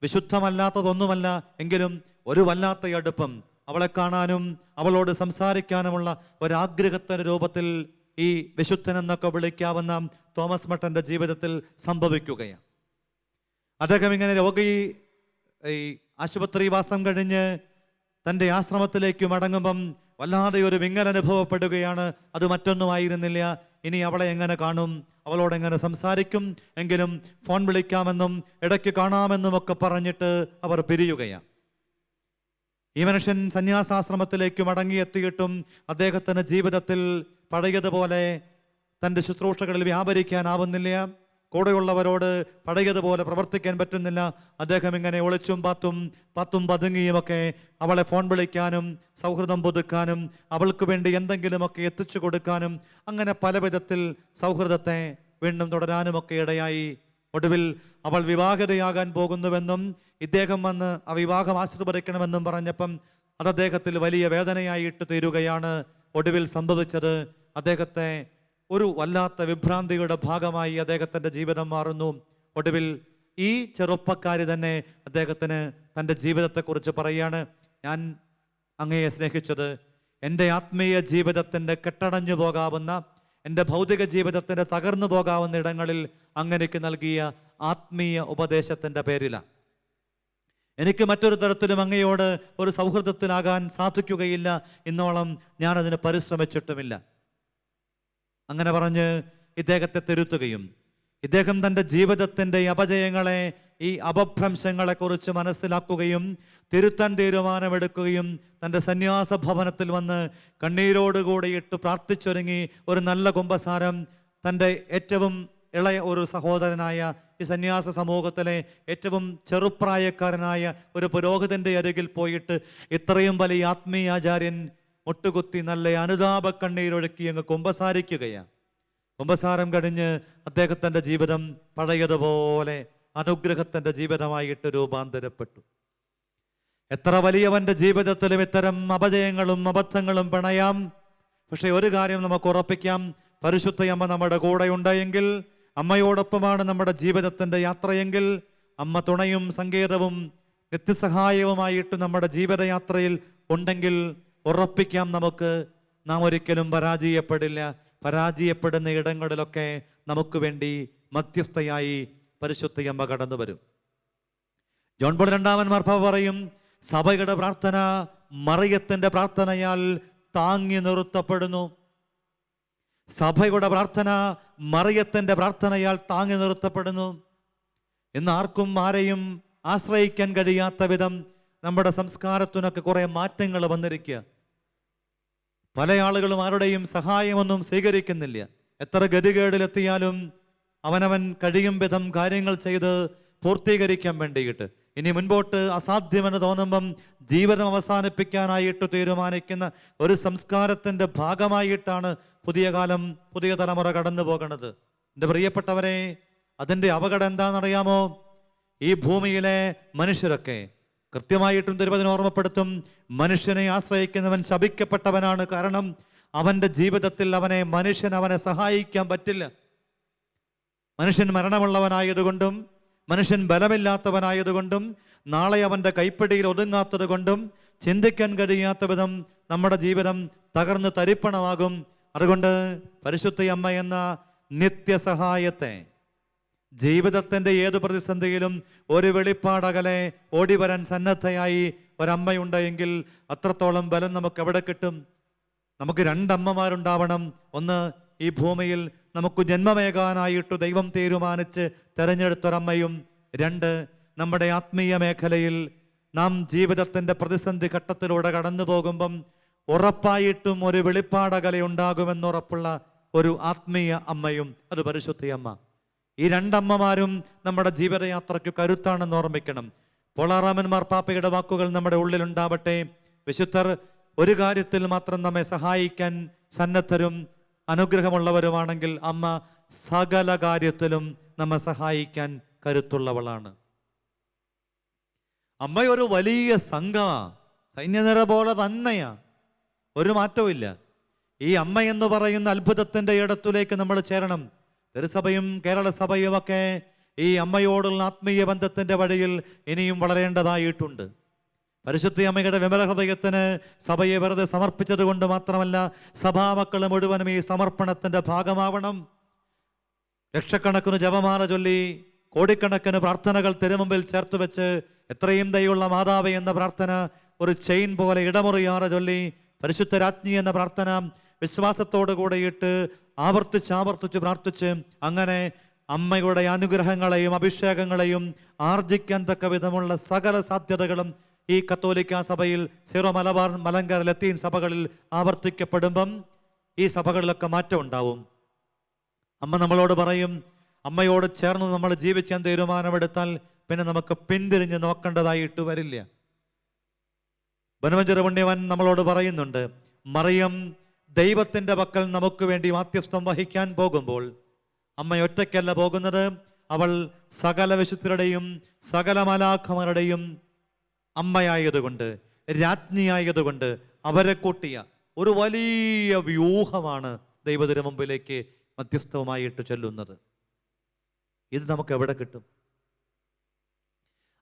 വിശുദ്ധമല്ലാത്തതൊന്നുമല്ല എങ്കിലും ഒരു വല്ലാത്ത അടുപ്പം, അവളെ കാണാനും അവളോട് സംസാരിക്കാനുമുള്ള ഒരാഗ്രഹത്തിൻ്റെ രൂപത്തിൽ ഈ വിശുദ്ധൻ എന്നൊക്കെ വിളിക്കാവുന്ന തോമസ് മട്ടൻ്റെ ജീവിതത്തിൽ സംഭവിക്കുകയാണ്. അദ്ദേഹം ഇങ്ങനെ ഈ ആശുപത്രിവാസം കഴിഞ്ഞ് തൻ്റെ ആശ്രമത്തിലേക്ക് മടങ്ങുമ്പം വല്ലാതെ ഒരു വിങ്ങൽ അനുഭവപ്പെടുകയാണ്. അത് മറ്റൊന്നുമായിരുന്നില്ല, ഇനി അവളെ എങ്ങനെ കാണും, അവളോട് എങ്ങനെ സംസാരിക്കും, എങ്കിലും ഫോൺ വിളിക്കാമെന്നും ഇടയ്ക്ക് കാണാമെന്നുമൊക്കെ പറഞ്ഞിട്ട് അവർ പിരിയുകയാണ്. ഈ മനുഷ്യൻ സന്യാസാശ്രമത്തിലേക്ക് മടങ്ങിയെത്തിയിട്ടും അദ്ദേഹത്തിന് ജീവിതത്തിൽ പഴയതുപോലെ തൻ്റെ ശുശ്രൂഷകളിൽ വ്യാപരിക്കാനാവുന്നില്ല. കൂടെയുള്ളവരോട് പഴയതുപോലെ പ്രവർത്തിക്കാൻ പറ്റുന്നില്ല. അദ്ദേഹം ഇങ്ങനെ ഒളിച്ചും പത്തും പതുങ്ങിയുമൊക്കെ അവളെ ഫോൺ വിളിക്കാനും സൗഹൃദം പുതുക്കാനും അവൾക്ക് വേണ്ടി എന്തെങ്കിലുമൊക്കെ എത്തിച്ചു കൊടുക്കാനും അങ്ങനെ പല വിധത്തിൽ സൗഹൃദത്തെ വീണ്ടും തുടരാനുമൊക്കെ ഇടയായി. ഒടുവിൽ അവൾ വിവാഹിതയാകാൻ പോകുന്നുവെന്നും ഇദ്ദേഹം വന്ന് ആ വിവാഹം ആശീർവദിക്കണമെന്നും പറഞ്ഞപ്പം അത് അദ്ദേഹത്തിൽ വലിയ വേദനയായിട്ട് തീരുകയാണ്. ഒടുവിൽ സംഭവിച്ചത് അദ്ദേഹത്തെ ഒരു വല്ലാത്ത വിഭ്രാന്തിയുടെ ഭാഗമായി അദ്ദേഹത്തിൻ്റെ ജീവിതം മാറുന്നു. ഒടുവിൽ ഈ ചെറുപ്പക്കാരി തന്നെ അദ്ദേഹത്തിന് തൻ്റെ ജീവിതത്തെക്കുറിച്ച് പറയുകയാണ്, ഞാൻ അങ്ങയെ സ്നേഹിച്ചത് എൻ്റെ ആത്മീയ ജീവിതത്തിൻ്റെ കെട്ടടഞ്ഞു പോകാവുന്ന, എൻ്റെ ഭൗതിക ജീവിതത്തിൻ്റെ തകർന്നു പോകാവുന്ന ഇടങ്ങളിൽ അങ്ങനെക്ക് നൽകിയ ആത്മീയ ഉപദേശത്തിൻ്റെ പേരിലാണ്. എനിക്ക് മറ്റൊരു തരത്തിലും അങ്ങയോട് ഒരു സൗഹൃദത്തിലാകാൻ സാധിക്കുകയില്ല, ഇന്നോളം ഞാനതിന് പരിശ്രമിച്ചിട്ടുമില്ല. അങ്ങനെ പറഞ്ഞ് ഇദ്ദേഹത്തെ തിരുത്തുകയും ഇദ്ദേഹം തൻ്റെ ജീവിതത്തിൻ്റെ അപജയങ്ങളെ ഈ അപഭ്രംശങ്ങളെക്കുറിച്ച് മനസ്സിലാക്കുകയും തിരുത്താൻ തീരുമാനമെടുക്കുകയും തൻ്റെ സന്യാസ ഭവനത്തിൽ വന്ന് കണ്ണീരോടുകൂടി ഇട്ട് പ്രാർത്ഥിച്ചൊരുങ്ങി ഒരു നല്ല കുമ്പസാരം തൻ്റെ ഏറ്റവും ഇളയ ഒരു സഹോദരനായ ഈ സന്യാസ സമൂഹത്തിലെ ഏറ്റവും ചെറുപ്രായക്കാരനായ ഒരു പുരോഹിതൻ്റെ അരികിൽ പോയിട്ട് ഇത്രയും വലിയ ആത്മീയാചാര്യൻ മുട്ടുകുത്തി നല്ല അനുതാപ കണ്ണീരൊഴുക്കി അങ്ങ് കുമ്പസാരിക്കുകയാണ്. കുമ്പസാരം കഴിഞ്ഞ് അദ്ദേഹത്തിൻ്റെ ജീവിതം പഴയതുപോലെ അനുഗ്രഹത്തിൻ്റെ ജീവിതമായിട്ട് രൂപാന്തരപ്പെട്ടു. എത്ര വലിയവൻ്റെ ജീവിതത്തിലും ഇത്തരം അപജയങ്ങളും അബദ്ധങ്ങളും പിണയാം. പക്ഷെ ഒരു കാര്യം നമുക്ക് ഉറപ്പിക്കാം, പരിശുദ്ധയമ്മ നമ്മുടെ കൂടെ ഉണ്ടായെങ്കിൽ, അമ്മയോടൊപ്പമാണ് നമ്മുടെ ജീവിതത്തിൻ്റെ യാത്രയെങ്കിൽ, അമ്മ തുണയും സങ്കേതവും നിത്യസഹായവുമായിട്ട് നമ്മുടെ ജീവിതയാത്രയിൽ ഉണ്ടെങ്കിൽ ഉറപ്പിക്കാം നമുക്ക്, നാം ഒരിക്കലും പരാജയപ്പെടില്ല. പരാജയപ്പെടുന്ന ഇടങ്ങളിലൊക്കെ നമുക്ക് വേണ്ടി മധ്യസ്ഥയായി പരിശുദ്ധയമ്മ കടന്നു വരും. ജോൺ പോൾ രണ്ടാമൻ മാർപ്പാപ്പ പറയും, സഭയുടെ പ്രാർത്ഥന മറിയത്തിൻ്റെ പ്രാർത്ഥനയാൽ താങ്ങി നിർത്തപ്പെടുന്നു. സഭയുടെ പ്രാർത്ഥന മറിയത്തിൻ്റെ പ്രാർത്ഥനയാൽ താങ്ങി നിർത്തപ്പെടുന്നു. ഇന്ന് ആർക്കും ആരെയും ആശ്രയിക്കാൻ കഴിയാത്ത വിധം നമ്മുടെ സംസ്കാരത്തിനൊക്കെ കുറേ മാറ്റങ്ങൾ വന്നിരിക്കുക. പല ആളുകളും ആരുടെയും സഹായമൊന്നും സ്വീകരിക്കുന്നില്ല. എത്ര ഗതികേടിലെത്തിയാലും അവനവൻ കഴിയും വിധം കാര്യങ്ങൾ ചെയ്ത് പൂർത്തീകരിക്കാൻ വേണ്ടിയിട്ട്, ഇനി മുൻപോട്ട് അസാധ്യമെന്ന് തോന്നുമ്പം ജീവിതം അവസാനിപ്പിക്കാനായിട്ട് തീരുമാനിക്കുന്ന ഒരു സംസ്കാരത്തിൻ്റെ ഭാഗമായിട്ടാണ് പുതിയ കാലം, പുതിയ തലമുറ കടന്നു പോകുന്നത്. എൻ്റെ പ്രിയപ്പെട്ടവരെ, അതിൻ്റെ അപകടം എന്താണെന്നറിയാമോ? ഈ ഭൂമിയിലെ മനുഷ്യരൊക്കെ കൃത്യമായിട്ടും തിരുവചനം ഓർമ്മപ്പെടുത്തും, മനുഷ്യനെ ആശ്രയിക്കുന്നവൻ ശപിക്കപ്പെട്ടവനാണ്. കാരണം അവൻ്റെ ജീവിതത്തിൽ മനുഷ്യൻ അവനെ സഹായിക്കാൻ പറ്റില്ല. മനുഷ്യൻ മരണമുള്ളവനായതുകൊണ്ടും മനുഷ്യൻ ബലമില്ലാത്തവനായതുകൊണ്ടും നാളെ അവൻ്റെ കൈപ്പിടിയിൽ ഒതുങ്ങാത്തത് കൊണ്ടും ചിന്തിക്കാൻ കഴിയാത്ത വിധം നമ്മുടെ ജീവിതം തകർന്ന് തരിപ്പണമാകും. അതുകൊണ്ട് പരിശുദ്ധയമ്മ എന്ന നിത്യസഹായത്തെ, ജീവിതത്തിൻ്റെ ഏത് പ്രതിസന്ധിയിലും ഒരു വെളിപ്പാടകലെ ഓടി വരാൻ സന്നദ്ധയായി ഒരമ്മയുണ്ടെങ്കിൽ അത്രത്തോളം ബലം നമുക്ക് എവിടെ കിട്ടും? നമുക്ക് രണ്ടമ്മമാരുണ്ടാവണം. ഒന്ന്, ഈ ഭൂമിയിൽ നമുക്ക് ജന്മമേകാനായിട്ട് ദൈവം തീരുമാനിച്ച് തെരഞ്ഞെടുത്തൊരമ്മയും. രണ്ട്, നമ്മുടെ ആത്മീയ മേഖലയിൽ നാം ജീവിതത്തിൻ്റെ പ്രതിസന്ധി ഘട്ടത്തിലൂടെ കടന്നു പോകുമ്പം ഉറപ്പായിട്ടും ഒരു വെളിപ്പാടകല ഉണ്ടാകുമെന്നുറപ്പുള്ള ഒരു ആത്മീയ അമ്മയും, അത് പരിശുദ്ധയമ്മ. ഈ രണ്ടമ്മമാരും നമ്മുടെ ജീവിതയാത്രയ്ക്ക് കരുത്താണെന്ന് ഓർമ്മിക്കണം. പോളാറാമൻ മാർപ്പാപ്പയുടെ വാക്കുകൾ നമ്മുടെ ഉള്ളിലുണ്ടാവട്ടെ. വിശുദ്ധർ ഒരു കാര്യത്തിൽ മാത്രം നമ്മെ സഹായിക്കാൻ സന്നദ്ധരും അനുഗ്രഹമുള്ളവരുമാണെങ്കിൽ അമ്മ സകല കാര്യത്തിലും നമ്മെ സഹായിക്കാൻ കരുത്തുള്ളവളാണ്. അമ്മ ഒരു വലിയ സംഘമാ, സൈന്യനിര പോലെ തന്നെയാ, ഒരു മാറ്റവും ഇല്ല. ഈ അമ്മ എന്ന് പറയുന്ന അത്ഭുതത്തിൻ്റെ ഇടത്തിലേക്ക് നമ്മൾ ചേരണം. തിരുസഭയും കേരള സഭയും ഒക്കെ ഈ അമ്മയോടുള്ള ആത്മീയ ബന്ധത്തിൻ്റെ വഴിയിൽ ഇനിയും വളരേണ്ടതായിട്ടുണ്ട്. പരിശുദ്ധ അമ്മയുടെ വിമല ഹൃദയത്തിന് സഭയെ വെറുതെ സമർപ്പിച്ചത് കൊണ്ട് മാത്രമല്ല, സഭാമക്കൾ മുഴുവനും ഈ സമർപ്പണത്തിൻ്റെ ഭാഗമാവണം. ലക്ഷക്കണക്കിന് ജപമാല ചൊല്ലി, കോടിക്കണക്കിന് പ്രാർത്ഥനകൾ തിരുമുമ്പിൽ ചേർത്ത് വെച്ച്, എത്രയും ദയുള്ള മാതാവേ എന്ന പ്രാർത്ഥന ഒരു ചെയിൻ പോലെ ഇടമുറിയാറെ ചൊല്ലി, പരിശുദ്ധ രാജ്ഞി എന്ന പ്രാർത്ഥന വിശ്വാസത്തോടു കൂടെ ഇട്ട് ആവർത്തിച്ച് പ്രാർത്ഥിച്ച്, അങ്ങനെ അമ്മയുടെ അനുഗ്രഹങ്ങളെയും അഭിഷേകങ്ങളെയും ആർജിക്കാൻ തക്ക വിധമുള്ള സകല സാധ്യതകളും ഈ കത്തോലിക്ക സഭയിൽ, സീറോ മലബാർ, മലങ്കര, ലത്തീൻ സഭകളിൽ ആവർത്തിക്കപ്പെടുമ്പം ഈ സഭകളിലൊക്കെ മാറ്റം ഉണ്ടാവും. അമ്മ നമ്മളോട് പറയും, അമ്മയോട് ചേർന്ന് നമ്മൾ ജീവിക്കാൻ തീരുമാനമെടുത്താൽ പിന്നെ നമുക്ക് പിന്തിരിഞ്ഞ് നോക്കേണ്ടതായിട്ട് വരില്ല. ബനവഞ്ചര പുണ്യവൻ നമ്മളോട് പറയുന്നുണ്ട്, മറിയം ദൈവത്തിൻ്റെ പക്കൽ നമുക്ക് വേണ്ടി മാധ്യസ്ഥം വഹിക്കാൻ പോകുമ്പോൾ അമ്മ ഒറ്റയ്ക്കല്ല പോകുന്നത്, അവൾ സകല വിശുദ്ധരുടെയും സകല മാലാഖമാരുടെയും അമ്മയായതുകൊണ്ട്, രാജ്ഞിയായതുകൊണ്ട് അവരെ കൂട്ടിയ ഒരു വലിയ വ്യൂഹമാണ് ദൈവത്തിന് മുമ്പിലേക്ക് മധ്യസ്ഥവുമായിട്ട് ചൊല്ലുന്നത്. ഇത് നമുക്ക് എവിടെ കിട്ടും?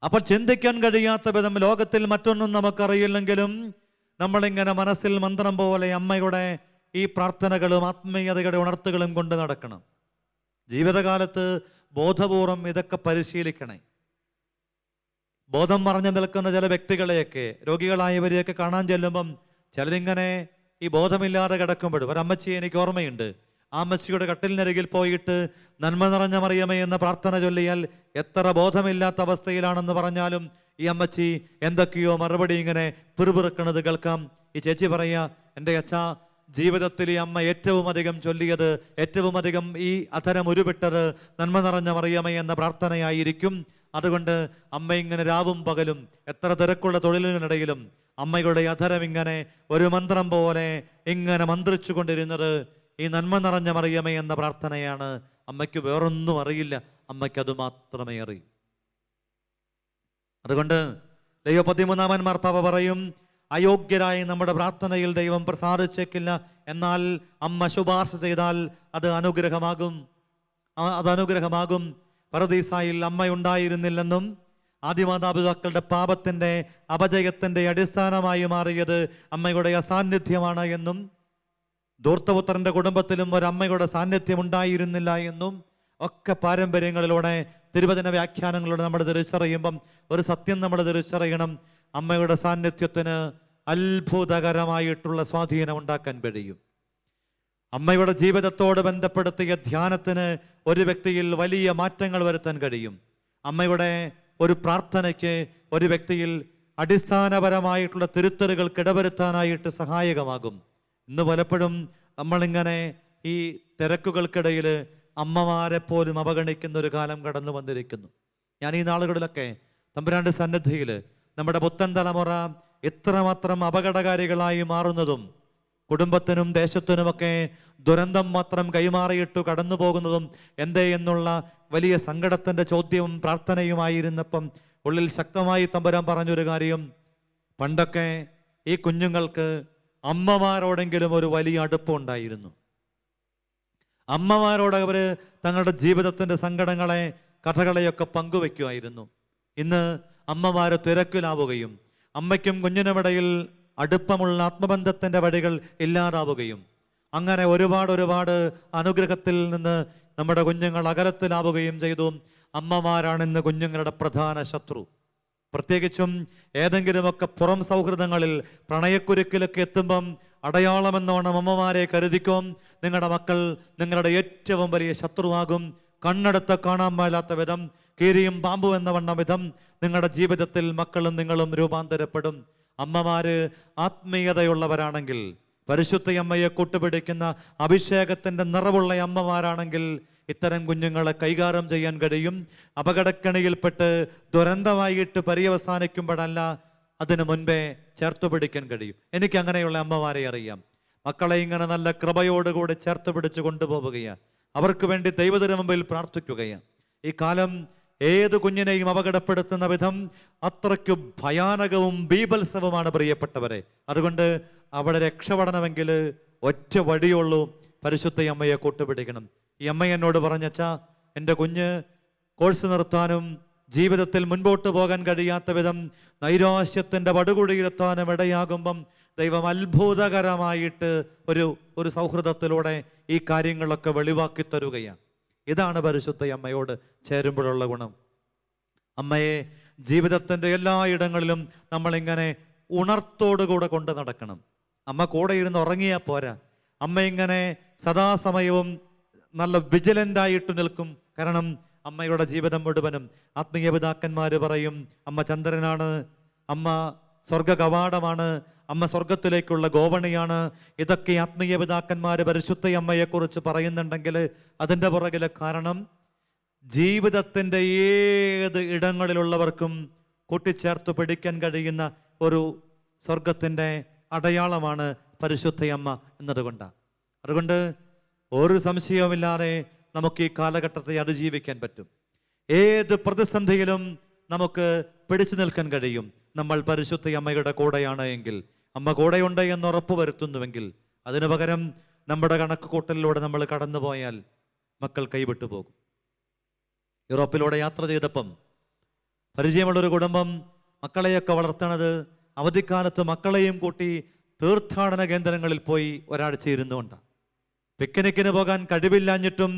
അപ്പോൾ ചിന്തിക്കാൻ കഴിയാത്ത വിധം ലോകത്തിൽ മറ്റൊന്നും നമുക്കറിയില്ലെങ്കിലും നമ്മളിങ്ങനെ മനസ്സിൽ മന്ത്രം പോലെ അമ്മയുടെ ഈ പ്രാർത്ഥനകളും ആത്മീയതയുടെ ഉണർത്തുകളും കൊണ്ട് നടക്കണം. ജീവിതകാലത്ത് ബോധപൂർവം ഇതൊക്കെ പരിശീലിക്കണേ. ബോധം മറഞ്ഞു നിൽക്കുന്ന ചില വ്യക്തികളെയൊക്കെ, രോഗികളായവരെയൊക്കെ കാണാൻ ചെല്ലുമ്പം ചിലരിങ്ങനെ ഈ ബോധമില്ലാതെ കിടക്കുമ്പോഴും, ഒരമ്മച്ചിയെ എനിക്ക് ഓർമ്മയുണ്ട്, ആ അമ്മച്ചിയുടെ കട്ടിലിനരികിൽ പോയിട്ട് നന്മ നിറഞ്ഞ മറിയമേ എന്ന പ്രാർത്ഥന ചൊല്ലിയാൽ എത്ര ബോധമില്ലാത്ത അവസ്ഥയിലാണെന്ന് പറഞ്ഞാലും ഈ അമ്മച്ചി എന്തൊക്കെയോ മറുപടി ഇങ്ങനെ പിറുപിറുക്കണത് കേൾക്കാം. ഈ ചേച്ചി പറയാ, എൻ്റെ അച്ഛാ, ജീവിതത്തിൽ ഈ അമ്മ ഏറ്റവും അധികം ചൊല്ലിയത്, ഏറ്റവും അധികം ഈ അധരം ഉരുവിട്ടത് നന്മ നിറഞ്ഞ മറിയമേ എന്ന പ്രാർത്ഥനയായിരിക്കും. അതുകൊണ്ട് അമ്മ ഇങ്ങനെ രാവും പകലും എത്ര തിരക്കുള്ള തൊഴിലിനിടയിലും അമ്മയുടെ അധരം ഇങ്ങനെ ഒരു മന്ത്രം പോലെ ഇങ്ങനെ മന്ത്രിച്ചു കൊണ്ടിരുന്നത് ഈ നന്മ നിറഞ്ഞ മറിയമേ എന്ന പ്രാർത്ഥനയാണ്. അമ്മയ്ക്ക് വേറൊന്നും അറിയില്ല, അമ്മയ്ക്ക് അത് മാത്രമേ അറിയൂ. അതുകൊണ്ട് ലയോ 13 മാർപ്പാപ്പ പറയും, അയോഗ്യരായി നമ്മുടെ പ്രാർത്ഥനയിൽ ദൈവം പ്രസാദിച്ചേക്കില്ല. എന്നാൽ അമ്മ ശുപാർശ ചെയ്താൽ അത് അനുഗ്രഹമാകും. പറുദീസായിൽ അമ്മയുണ്ടായിരുന്നില്ലെന്നും ആദിമാതാപിതാക്കളുടെ പാപത്തിൻ്റെ അപജയത്തിൻ്റെ അടിസ്ഥാനമായി മാറിയത് അമ്മയുടെ അസാന്നിധ്യമാണ് എന്നും ധൂർത്തപുത്രൻ്റെ കുടുംബത്തിലും ഒരമ്മയുടെ സാന്നിധ്യം ഉണ്ടായിരുന്നില്ല എന്നും ഒക്കെ പാരമ്പര്യങ്ങളിലൂടെ തിരുവചന വ്യാഖ്യാനങ്ങളിലൂടെ നമ്മൾ തിരിച്ചറിയുമ്പം ഒരു സത്യം നമ്മൾ തിരിച്ചറിയണം. അമ്മയുടെ സാന്നിധ്യത്തിന് അത്ഭുതകരമായിട്ടുള്ള സ്വാധീനം ഉണ്ടാക്കാൻ കഴിയും. അമ്മയുടെ ജീവിതത്തോട് ബന്ധപ്പെടുത്തിയ ധ്യാനത്തിന് ഒരു വ്യക്തിയിൽ വലിയ മാറ്റങ്ങൾ വരുത്താൻ കഴിയും. അമ്മയുടെ ഒരു പ്രാർത്ഥനയ്ക്ക് ഒരു വ്യക്തിയിൽ അടിസ്ഥാനപരമായിട്ടുള്ള തിരുത്തലുകൾക്ക് ഇടവരുത്താനായിട്ട് സഹായകമാകും. ഇന്ന് പലപ്പോഴും നമ്മളിങ്ങനെ ഈ തിരക്കുകൾക്കിടയിൽ അമ്മമാരെ പോലും അവഗണിക്കുന്ന ഒരു കാലം കടന്നു വന്നിരിക്കുന്നു. ഞാൻ ഈ നാളുകളിലൊക്കെ തമ്പുരാന്റെ സന്നിധിയിൽ നമ്മുടെ പുത്തൻ തലമുറ എത്രമാത്രം അപകടകാരികളായി മാറുന്നതും കുടുംബത്തിനും ദേശത്തിനുമൊക്കെ ദുരന്തം മാത്രം കൈമാറിയിട്ടു കടന്നു പോകുന്നതും എന്തേ എന്നുള്ള വലിയ സങ്കടത്തിൻ്റെ ചോദ്യവും പ്രാർത്ഥനയുമായിരുന്നപ്പം ഉള്ളിൽ ശക്തമായി തമ്പുരാൻ പറഞ്ഞൊരു കാര്യം, പണ്ടൊക്കെ ഈ കുഞ്ഞുങ്ങൾക്ക് അമ്മമാരോടെങ്കിലും ഒരു വലിയ അടുപ്പമുണ്ടായിരുന്നു. അമ്മമാരോട് അവർ തങ്ങളുടെ ജീവിതത്തിൻ്റെ സങ്കടങ്ങളെ, കഥകളെയൊക്കെ പങ്കുവെക്കുമായിരുന്നു. ഇന്ന് അമ്മമാർ തിരക്കിലാവുകയും അമ്മയ്ക്കും കുഞ്ഞിനുമിടയിൽ അടുപ്പമുള്ള ആത്മബന്ധത്തിൻ്റെ വഴികൾ ഇല്ലാതാവുകയും അങ്ങനെ ഒരുപാട് അനുഗ്രഹത്തിൽ നിന്ന് നമ്മുടെ കുഞ്ഞുങ്ങൾ അകലത്തിലാവുകയും ചെയ്തു. അമ്മമാരാണ് ഇന്ന് കുഞ്ഞുങ്ങളുടെ പ്രധാന ശത്രു. പ്രത്യേകിച്ചും ഏതെങ്കിലുമൊക്കെ പുറം സൗഹൃദങ്ങളിൽ പ്രണയക്കുരുക്കിലൊക്കെ എത്തുമ്പം അടയാളമെന്നോണം അമ്മമാരെ കരുതിക്കും. നിങ്ങളുടെ മക്കൾ നിങ്ങളുടെ ഏറ്റവും വലിയ ശത്രുവാകും. കണ്ണെടുത്ത് കാണാൻ മേലാത്ത വിധം, കീരിയും പാമ്പും എന്ന വണ്ണം വിധം നിങ്ങളുടെ ജീവിതത്തിൽ മക്കളും നിങ്ങളും രൂപാന്തരപ്പെടും. അമ്മമാര് ആത്മീയതയുള്ളവരാണെങ്കിൽ, പരിശുദ്ധ അമ്മയെ കൂട്ടുപിടിക്കുന്ന അഭിഷേകത്തിൻ്റെ നിറവുള്ള അമ്മമാരാണെങ്കിൽ ഇത്തരം കുഞ്ഞുങ്ങളെ കൈകാര്യം ചെയ്യാൻ കഴിയും. അപകടക്കണിയിൽപ്പെട്ട് ദുരന്തമായിട്ട് പര്യവസാനിക്കുമ്പോഴല്ല, അതിനു മുൻപേ ചേർത്തു പിടിക്കാൻ കഴിയും. എനിക്ക് അങ്ങനെയുള്ള അമ്മമാരെ അറിയാം. മക്കളെ ഇങ്ങനെ നല്ല കൃപയോടുകൂടി ചേർത്ത് പിടിച്ചു കൊണ്ടുപോവുകയാണ്. അവർക്ക് വേണ്ടി ദൈവത്തിനു മുമ്പിൽ പ്രാർത്ഥിക്കുകയാണ്. ഈ കാലം ഏത് കുഞ്ഞിനെയും അപകടപ്പെടുത്തുന്ന വിധം അത്രയ്ക്കു ഭയാനകവും ബീഭത്സവുമാണ് പ്രിയപ്പെട്ടവരെ. അതുകൊണ്ട് അവിടെ രക്ഷപ്പെടണമെങ്കിൽ ഒറ്റ വഴിയുള്ളൂ, പരിശുദ്ധ അമ്മയെ കൂട്ടുപിടിക്കണം. ഈ അമ്മ എന്നോട് പറഞ്ഞച്ചാ, എൻ്റെ കുഞ്ഞ് കോഴ്സ് നിർത്താനും ജീവിതത്തിൽ മുൻപോട്ട് പോകാൻ കഴിയാത്ത വിധം നൈരാശ്യത്തിൻ്റെ പടുകുഴിയിലെത്താനും ഇടയാകുമ്പം ദൈവം അത്ഭുതകരമായിട്ട് ഒരു സൗഹൃദത്തിലൂടെ ഈ കാര്യങ്ങളൊക്കെ വെളിവാക്കി തരുകയാണ്. ഇതാണ് പരിശുദ്ധ അമ്മയോട് ചേരുമ്പോഴുള്ള ഗുണം. അമ്മയെ ജീവിതത്തിൻ്റെ എല്ലായിടങ്ങളിലും നമ്മളിങ്ങനെ ഉണർത്തോടുകൂടെ കൊണ്ട് നടക്കണം. അമ്മ കൂടെ ഇരുന്ന് ഉറങ്ങിയാൽ പോരാ. അമ്മ ഇങ്ങനെ സദാസമയവും നല്ല വിജിലൻ്റായിട്ട് നിൽക്കും. കാരണം അമ്മയുടെ ജീവിതം മുഴുവനും ആത്മീയ പിതാക്കന്മാർ പറയും, അമ്മ ചന്ദ്രനാണ്, അമ്മ സ്വർഗ കവാടമാണ്, അമ്മ സ്വർഗത്തിലേക്കുള്ള ഗോവണിയാണ്. ഇതൊക്കെ ആത്മീയ പിതാക്കന്മാർ പരിശുദ്ധ അമ്മയെക്കുറിച്ച് പറയുന്നുണ്ടെങ്കിൽ അതിൻ്റെ പുറകിലെ കാരണം ജീവിതത്തിൻ്റെ ഏത് ഇടങ്ങളിലുള്ളവർക്കും കൂട്ടിച്ചേർത്ത് പിടിക്കാൻ കഴിയുന്ന ഒരു സ്വർഗത്തിൻ്റെ അടയാളമാണ് പരിശുദ്ധ അമ്മ എന്നതുകൊണ്ടാണ്. അതുകൊണ്ട് ഒരു സംശയവുമില്ലാതെ നമുക്ക് ഈ കാലഘട്ടത്തെ അതിജീവിക്കാൻ പറ്റും. ഏത് പ്രതിസന്ധിയിലും നമുക്ക് പിടിച്ചു നിൽക്കാൻ കഴിയും. നമ്മൾ പരിശുദ്ധ അമ്മയുടെ കൂടെയാണ് എങ്കിൽ, അമ്മ കൂടെയുണ്ട് എന്ന് ഉറപ്പ് വരുത്തുന്നുവെങ്കിൽ, അതിനു പകരം നമ്മുടെ കണക്ക് കൂട്ടലിലൂടെ നമ്മൾ കടന്നുപോയാൽ മക്കൾ കൈവിട്ടു പോകും. യൂറോപ്പിലൂടെ യാത്ര ചെയ്തപ്പം പരിചയമുള്ളൊരു കുടുംബം മക്കളെയൊക്കെ വളർത്തണത് അവധിക്കാലത്ത് മക്കളെയും കൂട്ടി തീർത്ഥാടന കേന്ദ്രങ്ങളിൽ പോയി ഒരാഴ്ച ഇരുന്നുകൊണ്ടാണ്. പിക്നിക്കിന് പോകാൻ കഴിവില്ലാഞ്ഞിട്ടും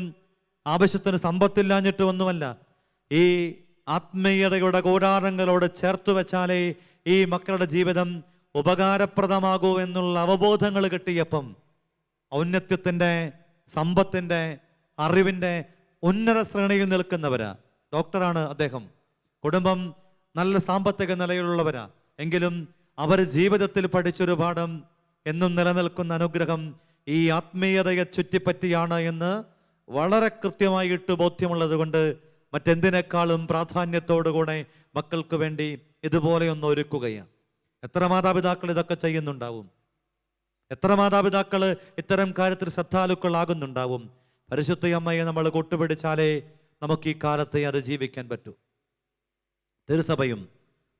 ആവശ്യത്തിന് സമ്പത്തില്ലാഞ്ഞിട്ടും ഒന്നുമല്ല. ഈ ആത്മീയതയുടെ കൂടാരങ്ങളോട് ചേർത്ത് വെച്ചാലേ ഈ മക്കളുടെ ജീവിതം ഉപകാരപ്രദമാകൂ എന്നുള്ള അവബോധങ്ങൾ കിട്ടിയപ്പം ഔന്നത്യത്തിൻ്റെ സമ്പത്തിൻ്റെ, അറിവിൻ്റെ ഉന്നത ശ്രേണിയിൽ നിൽക്കുന്നവരാ. ഡോക്ടറാണ് അദ്ദേഹം. കുടുംബം നല്ല സാമ്പത്തിക നിലയിലുള്ളവരാ. എങ്കിലും അവർ ജീവിതത്തിൽ പഠിച്ചൊരു പാഠം, എന്നും നിലനിൽക്കുന്ന അനുഗ്രഹം ഈ ആത്മീയതയെ ചുറ്റിപ്പറ്റിയാണ് എന്ന് വളരെ കൃത്യമായിട്ട് ബോധ്യമുള്ളത് കൊണ്ട് മറ്റെന്തിനേക്കാളും പ്രാധാന്യത്തോടുകൂടെ മക്കൾക്ക് വേണ്ടി ഇതുപോലെയൊന്ന് ഒരുക്കുകയാണ്. എത്ര മാതാപിതാക്കൾ ഇതൊക്കെ ചെയ്യുന്നുണ്ടാവും? എത്ര മാതാപിതാക്കൾ ഇത്തരം കാര്യത്തിൽ ശ്രദ്ധാലുക്കളാകുന്നുണ്ടാവും? പരിശുദ്ധ അമ്മയെ നമ്മൾ കൂട്ടുപിടിച്ചാലേ നമുക്ക് ഈ കാലത്തെ അത് ജീവിക്കാൻ പറ്റൂ. തിരുസഭയും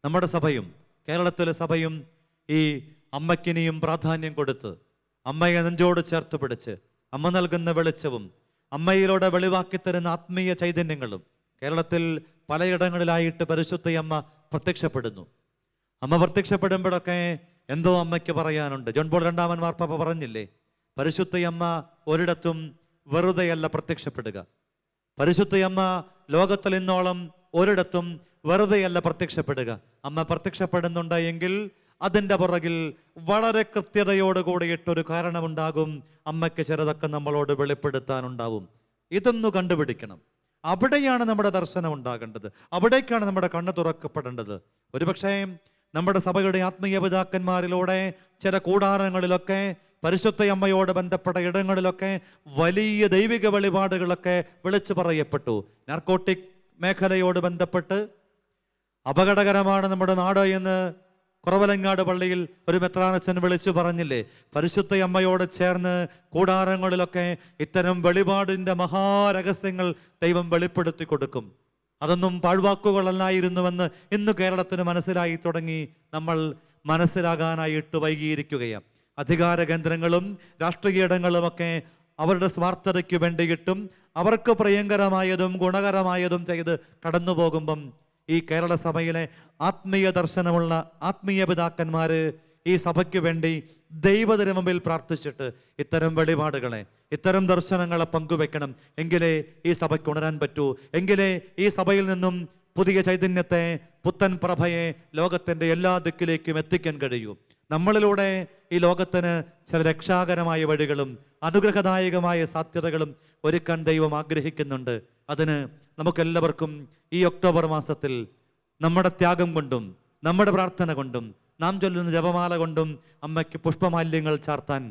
നമ്മുടെ സഭയും കേരളത്തിലെ സഭയും ഈ അമ്മയ്ക്കിനിയും പ്രാധാന്യം കൊടുത്ത് അമ്മയെ നെഞ്ചോട് ചേർത്ത് പിടിച്ച് അമ്മ നൽകുന്ന വെളിച്ചവും അമ്മയിലൂടെ വെളിവാക്കി തരുന്ന ആത്മീയ ചൈതന്യങ്ങളും കേരളത്തിൽ പലയിടങ്ങളിലായിട്ട് പരിശുദ്ധ അമ്മ പ്രത്യക്ഷപ്പെടുന്നു. അമ്മ പ്രത്യക്ഷപ്പെടുമ്പോഴൊക്കെ എന്തോ അമ്മയ്ക്ക് പറയാനുണ്ട്. ജോൺ പോൾ രണ്ടാമൻ മാർപ്പാപ്പ പറഞ്ഞില്ലേ, പരിശുദ്ധ അമ്മ ഒരിടത്തും വെറുതെയല്ല പ്രത്യക്ഷപ്പെടുക. പരിശുദ്ധ അമ്മ ലോകത്തിൽ ഇന്നോളം ഒരിടത്തും വെറുതെയല്ല പ്രത്യക്ഷപ്പെടുക. അമ്മ പ്രത്യക്ഷപ്പെടുന്നുണ്ട് എങ്കിൽ അതിൻ്റെ പുറകിൽ വളരെ കൃത്യതയോടുകൂടിയിട്ടൊരു കാരണമുണ്ടാകും. അമ്മയ്ക്ക് ചിലതൊക്കെ നമ്മളോട് വെളിപ്പെടുത്താനുണ്ടാവും. ഇതൊന്നു കണ്ടുപിടിക്കണം. അവിടെയാണ് നമ്മുടെ ദർശനം ഉണ്ടാകേണ്ടത്. അവിടേക്കാണ് നമ്മുടെ കണ്ണ് തുറക്കപ്പെടേണ്ടത്. ഒരുപക്ഷേ നമ്മുടെ സഭയുടെ ആത്മീയ പിതാക്കന്മാരിലൂടെ ചില കൂടാരങ്ങളിലൊക്കെ പരിശുദ്ധ അമ്മയോട് ബന്ധപ്പെട്ട ഇടങ്ങളിലൊക്കെ വലിയ ദൈവിക വെളിപാടുകളൊക്കെ വിളിച്ചു പറയപ്പെട്ടു. നാർക്കോട്ടിക് മേഖലയോട് ബന്ധപ്പെട്ട് അപകടകരമാണ് നമ്മുടെ നാട് എന്ന് കുറവലങ്ങാട് പള്ളിയിൽ ഒരു മെത്രാനച്ചൻ വിളിച്ചു പറഞ്ഞില്ലേ. പരിശുദ്ധ അമ്മയോട് ചേർന്ന് കൂടാരങ്ങളിലൊക്കെ ഇത്തരം വെളിപാടിൻ്റെ മഹാരഹസ്യങ്ങൾ ദൈവം വെളിപ്പെടുത്തി കൊടുക്കും. അതൊന്നും പാഴ്വാക്കുകളല്ലായിരുന്നുവെന്ന് ഇന്ന് കേരളത്തിന് മനസ്സിലായി തുടങ്ങി. നമ്മൾ മനസ്സിലാകാനായിട്ട് വൈകിയിരിക്കുകയാണ്. അധികാര കേന്ദ്രങ്ങളും രാഷ്ട്രീയ ഇടങ്ങളുമൊക്കെ അവരുടെ സ്വാർത്ഥതയ്ക്ക് വേണ്ടിയിട്ടും അവർക്ക് പ്രിയങ്കരമായതും ഗുണകരമായതും ചെയ്ത് കടന്നു പോകുമ്പം ഈ കേരള സഭയിലെ ആത്മീയ ദർശനമുള്ള ആത്മീയ പിതാക്കന്മാര് ഈ സഭയ്ക്ക് വേണ്ടി ദൈവത്തിന് മുമ്പിൽ പ്രാർത്ഥിച്ചിട്ട് ഇത്തരം വെളിപാടുകളെ, ഇത്തരം ദർശനങ്ങളെ പങ്കുവെക്കണം. എങ്കിലേ ഈ സഭയ്ക്ക് ഉണരാൻ പറ്റൂ. എങ്കിലേ ഈ സഭയിൽ നിന്നും പുതിയ ചൈതന്യത്തെ, പുത്തൻ പ്രഭയെ ലോകത്തിൻ്റെ എല്ലാ ദിക്കിലേക്കും എത്തിക്കാൻ കഴിയൂ. നമ്മളിലൂടെ ഈ ലോകത്തിന് ചില രക്ഷാകരമായ വഴികളും അനുഗ്രഹദായകമായ സാധ്യതകളും ഒരുക്കാൻ ദൈവം ആഗ്രഹിക്കുന്നുണ്ട്. അതിന് നമുക്കെല്ലാവർക്കും ഈ ഒക്ടോബർ മാസത്തിൽ നമ്മുടെ ത്യാഗം കൊണ്ടും നമ്മുടെ പ്രാർത്ഥന കൊണ്ടും നാം ചൊല്ലുന്ന ജപമാല കൊണ്ടും അമ്മയ്ക്ക് പുഷ്പമാല്യങ്ങൾ ചാർത്താൻ,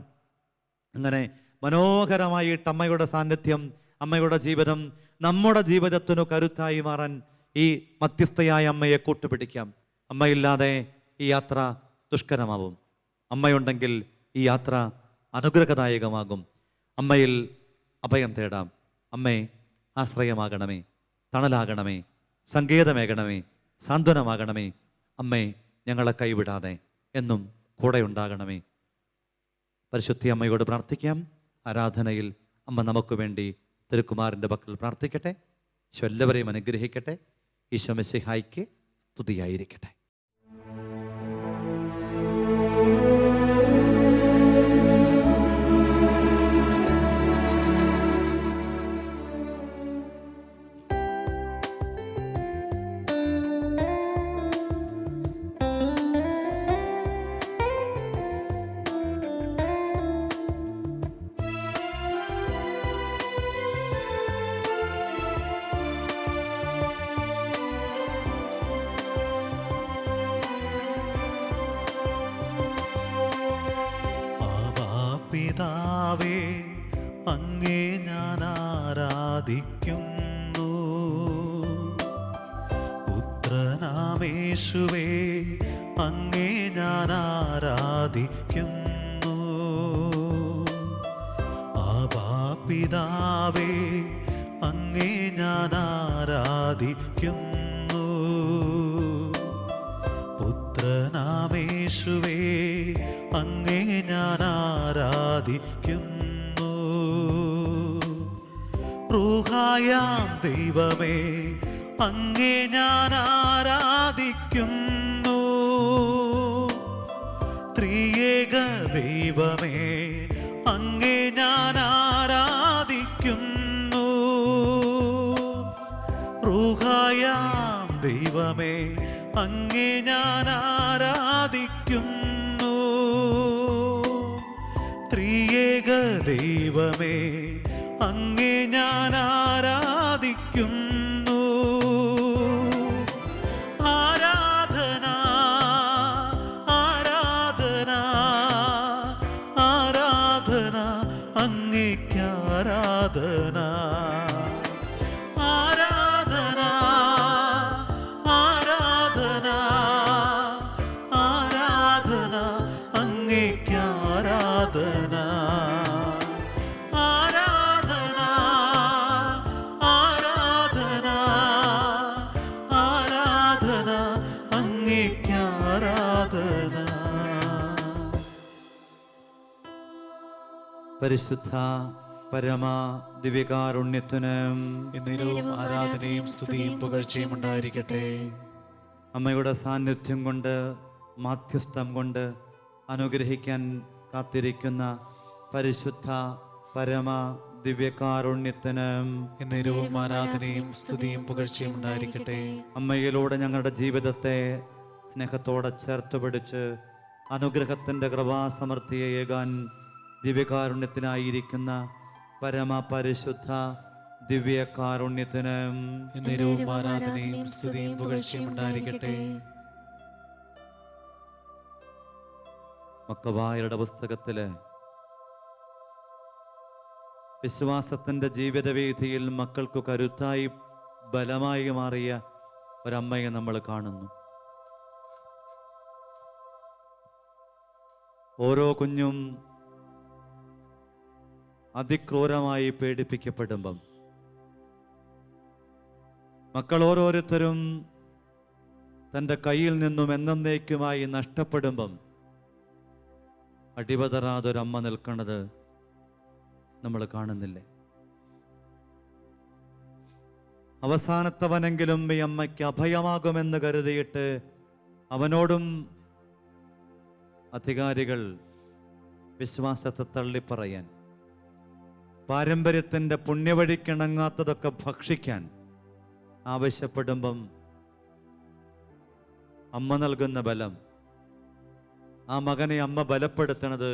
അങ്ങനെ മനോഹരമായിട്ട് അമ്മയുടെ സാന്നിധ്യം, അമ്മയുടെ ജീവിതം നമ്മുടെ ജീവിതത്തിനു കരുത്തായി മാറാൻ ഈ മധ്യസ്ഥയായ അമ്മയെ കൂട്ടുപിടിക്കാം. അമ്മയില്ലാതെ ഈ യാത്ര ദുഷ്കരമാവും. അമ്മയുണ്ടെങ്കിൽ ഈ യാത്ര അനുഗ്രഹദായകമാകും. അമ്മയിൽ അഭയം തേടാം. അമ്മേ, ആശ്രയമാകണമേ, തണലാകണമേ, സങ്കേതമേകണമേ, സാന്ത്വനമാകണമേ. അമ്മേ, ഞങ്ങളെ കൈവിടാതെ എന്നും കൂടെ ഉണ്ടാകണമേ. പരിശുദ്ധ അമ്മയോട് പ്രാർത്ഥിക്കാം. ആരാധനയിൽ അമ്മ നമുക്ക് വേണ്ടി തിരുക്കുമാരൻ്റെ പക്കൽ പ്രാർത്ഥിക്കട്ടെ. ഈശോ എല്ലാവരെയും അനുഗ്രഹിക്കട്ടെ. ഈശോ മിശിഹായ്ക്ക് സ്തുതിയായിരിക്കട്ടെ. പിതാവേ, അങ്ങേ ഞാൻ ആരാധിക്കുന്നു. പുത്രനാമേശുവേ, അങ്ങേ ഞാൻ ആരാധിക്കുന്നു. ആബാ പിതാവേ, അങ്ങേ ഞാൻ ആരാധിക്കുന്നു. പുത്രനാമേശുവേ, അങ്ങേ ഞാൻ ആരാധിക്കുന്നു. റൂഹായാം ദൈവമേ, അങ്ങേ ഞാൻ ആരാധിക്കുന്നു. ത്രിയേക ദൈവമേ, അങ്ങേ ഞാൻ ആരാധിക്കുന്നു. റൂഹായാം ദൈവമേ, അങ്ങേ ഞാൻ ആരാധിക്കുന്നു. ത്രിയേക ദൈവമേ അങ്ങേ ഞാൻ ആരാധിക്കുന്നു. ആരാധന ആരാധന ആരാധന അങ്ങേക്ക് ആരാധന. ആരാധന ആരാധന ആരാധന അങ്ങേക്ക് ആരാധന. ആരാധന ആരാധന ആരാധന അങ്ങേക്ക് ആരാധന. പരിശുദ്ധ പരമ ദിവ്യകാരുണ്യത്തിന് എന്നേരവും ആരാധനയും സ്തുതിയും പുകഴ്ചയും ഉണ്ടായിരിക്കട്ടെ. അമ്മയുടെ സാന്നിധ്യം കൊണ്ട് മാധ്യസ്ഥം കൊണ്ട് അനുഗ്രഹിക്കാൻ കാത്തിരിക്കുന്ന പരിശുദ്ധ പരമ ദിവ്യകാരുണ്യത്തിന് എന്നേരവും ആരാധനയും സ്തുതിയും പുകഴ്ചയും ഉണ്ടായിരിക്കട്ടെ. അമ്മയിലൂടെ ഞങ്ങളുടെ ജീവിതത്തെ സ്നേഹത്തോടെ ചേർത്ത് പിടിച്ച് അനുഗ്രഹത്തിൻ്റെ കൃപാസമൃദ്ധിയെ ഏകാൻ ദിവ്യകാരുണ്യത്തിനായിരിക്കുന്ന പരമ പരിശുദ്ധ ദിവ്യകാരുണ്യത്തിന് എന്നേരവും ആരാധനയും സ്തുതിയും പുകഴ്ചയും ഉണ്ടായിരിക്കട്ടെ. മക്കവായരുടെ പുസ്തകത്തില് വിശ്വാസത്തിന്റെ ജീവിതവീഥിയിൽ മക്കൾക്ക് കരുത്തായി ബലമായി മാറിയ ഒരമ്മയെ നമ്മൾ കാണുന്നു. ഓരോ കുഞ്ഞും അതിക്രൂരമായി പീഡിപ്പിക്കപ്പെടുമ്പം മക്കൾ ഓരോരുത്തരും തൻ്റെ കയ്യിൽ നിന്നും എന്നേക്കുമായി നഷ്ടപ്പെടുമ്പം അടിപതറാതൊരമ്മ നിൽക്കുന്നത് നമ്മൾ കാണുന്നില്ലേ? അവസാനത്തവനെങ്കിലും ഈ അമ്മയ്ക്ക് അഭയമാകുമെന്ന് കരുതിയിട്ട് അവനോടും അധികാരികൾ വിശ്വാസത്തെ തള്ളിപ്പറയാൻ, പാരമ്പര്യത്തിൻ്റെ പുണ്യവഴിക്കിണങ്ങാത്തതൊക്കെ ഭക്ഷിക്കാൻ ആവശ്യപ്പെടുമ്പം അമ്മ നൽകുന്ന ബലം, ആ മകനെ അമ്മ ബലപ്പെടുത്തുന്നത്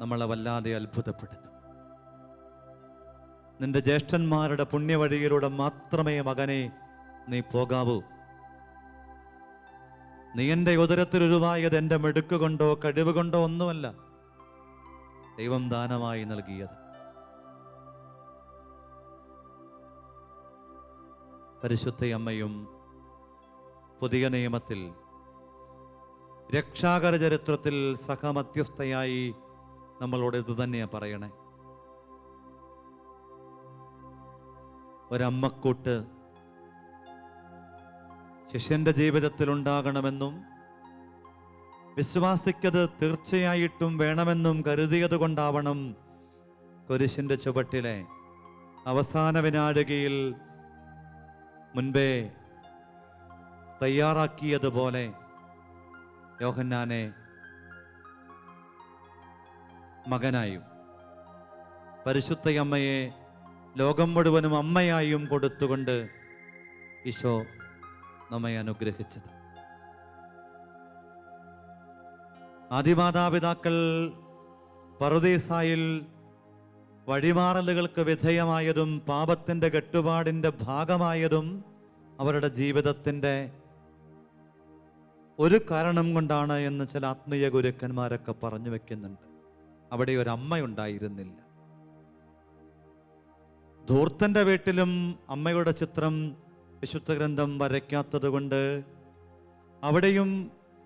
നമ്മളെ വല്ലാതെ അത്ഭുതപ്പെടുത്തും. നിന്റെ ജ്യേഷ്ഠന്മാരുടെ പുണ്യവഴിയിലൂടെ മാത്രമേ മകനെ നീ പോകാവൂ. നീ എൻ്റെ ഉദരത്തിൽ ഉരുവായത് എൻ്റെ മിടുക്ക് കൊണ്ടോ കഴിവ് കൊണ്ടോ ഒന്നുമല്ല, ദൈവം ദാനമായി നൽകിയത്. പരിശുദ്ധ അമ്മയും പുതിയ നിയമത്തിൽ രക്ഷാകര ചരിത്രത്തിൽ സഹമധ്യസ്ഥയായി നമ്മളോട് ഇത് തന്നെയാണ് പറയണേ. ഒരമ്മക്കൂട്ട് ശിഷ്യന്റെ ജീവിതത്തിൽ ഉണ്ടാകണമെന്നും വിശ്വാസിക്കത് തീർച്ചയായിട്ടും വേണമെന്നും കരുതിയത് കൊണ്ടാവണം കുരിശിന്റെ ചുവട്ടിലെ അവസാന വിനാഴികയിൽ മുൻപേ തയ്യാറാക്കിയതുപോലെ യോഹന്നാനെ മകനായും പരിശുദ്ധയമ്മയെ ലോകം മുഴുവനും അമ്മയായും കൊടുത്തുകൊണ്ട് ഈശോ നമ്മെ അനുഗ്രഹിച്ചത്. ആദിമാതാപിതാക്കൾ പറുദീസായിൽ വഴിമാറലുകൾക്ക് വിധേയമായതും പാപത്തിൻ്റെ കെട്ടുപാടിൻ്റെ ഭാഗമായതും അവരുടെ ജീവിതത്തിൻ്റെ ഒരു കാരണം കൊണ്ടാണ് എന്ന് ചില ആത്മീയ ഗുരുക്കന്മാരൊക്കെ പറഞ്ഞു വെക്കുന്നുണ്ട്. അവിടെ ഒരു അമ്മയുണ്ടായിരുന്നില്ല. ധൂർത്തൻ്റെ വീട്ടിലും അമ്മയുടെ ചിത്രം വിശുദ്ധ ഗ്രന്ഥം വരയ്ക്കാത്തത് കൊണ്ട് അവിടെയും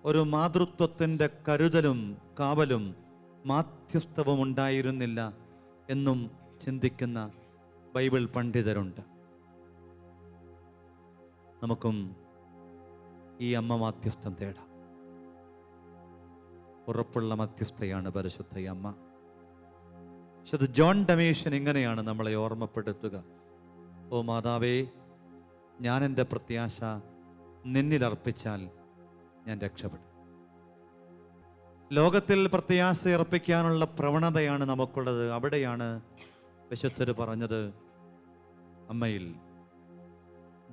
ഒരു മാതൃത്വത്തിൻ്റെ കരുതലും കാവലും മാധ്യസ്ഥവും ഉണ്ടായിരുന്നില്ല എന്നും ചിന്തിക്കുന്ന ബൈബിൾ പണ്ഡിതരുണ്ട്. നമുക്കും ഈ അമ്മ മാധ്യസ്ഥം തേടാം. ഉറപ്പുള്ള മധ്യസ്ഥയാണ് പരിശുദ്ധ അമ്മ. വിശുദ്ധ ജോൺ ഡമേഷ്യൻ ഇങ്ങനെയാണ് നമ്മളെ ഓർമ്മപ്പെടുത്തുക: ഓ മാതാവേ, ഞാൻ എൻ്റെ പ്രത്യാശ നിന്നിൽ അർപ്പിച്ചാൽ ഞാൻ രക്ഷപ്പെടും. ലോകത്തിൽ പ്രത്യാശ അർപ്പിക്കാനുള്ള പ്രവണതയാണ് നമുക്കുള്ളത്. അവിടെയാണ് വിശുദ്ധർ പറഞ്ഞത് അമ്മയിൽ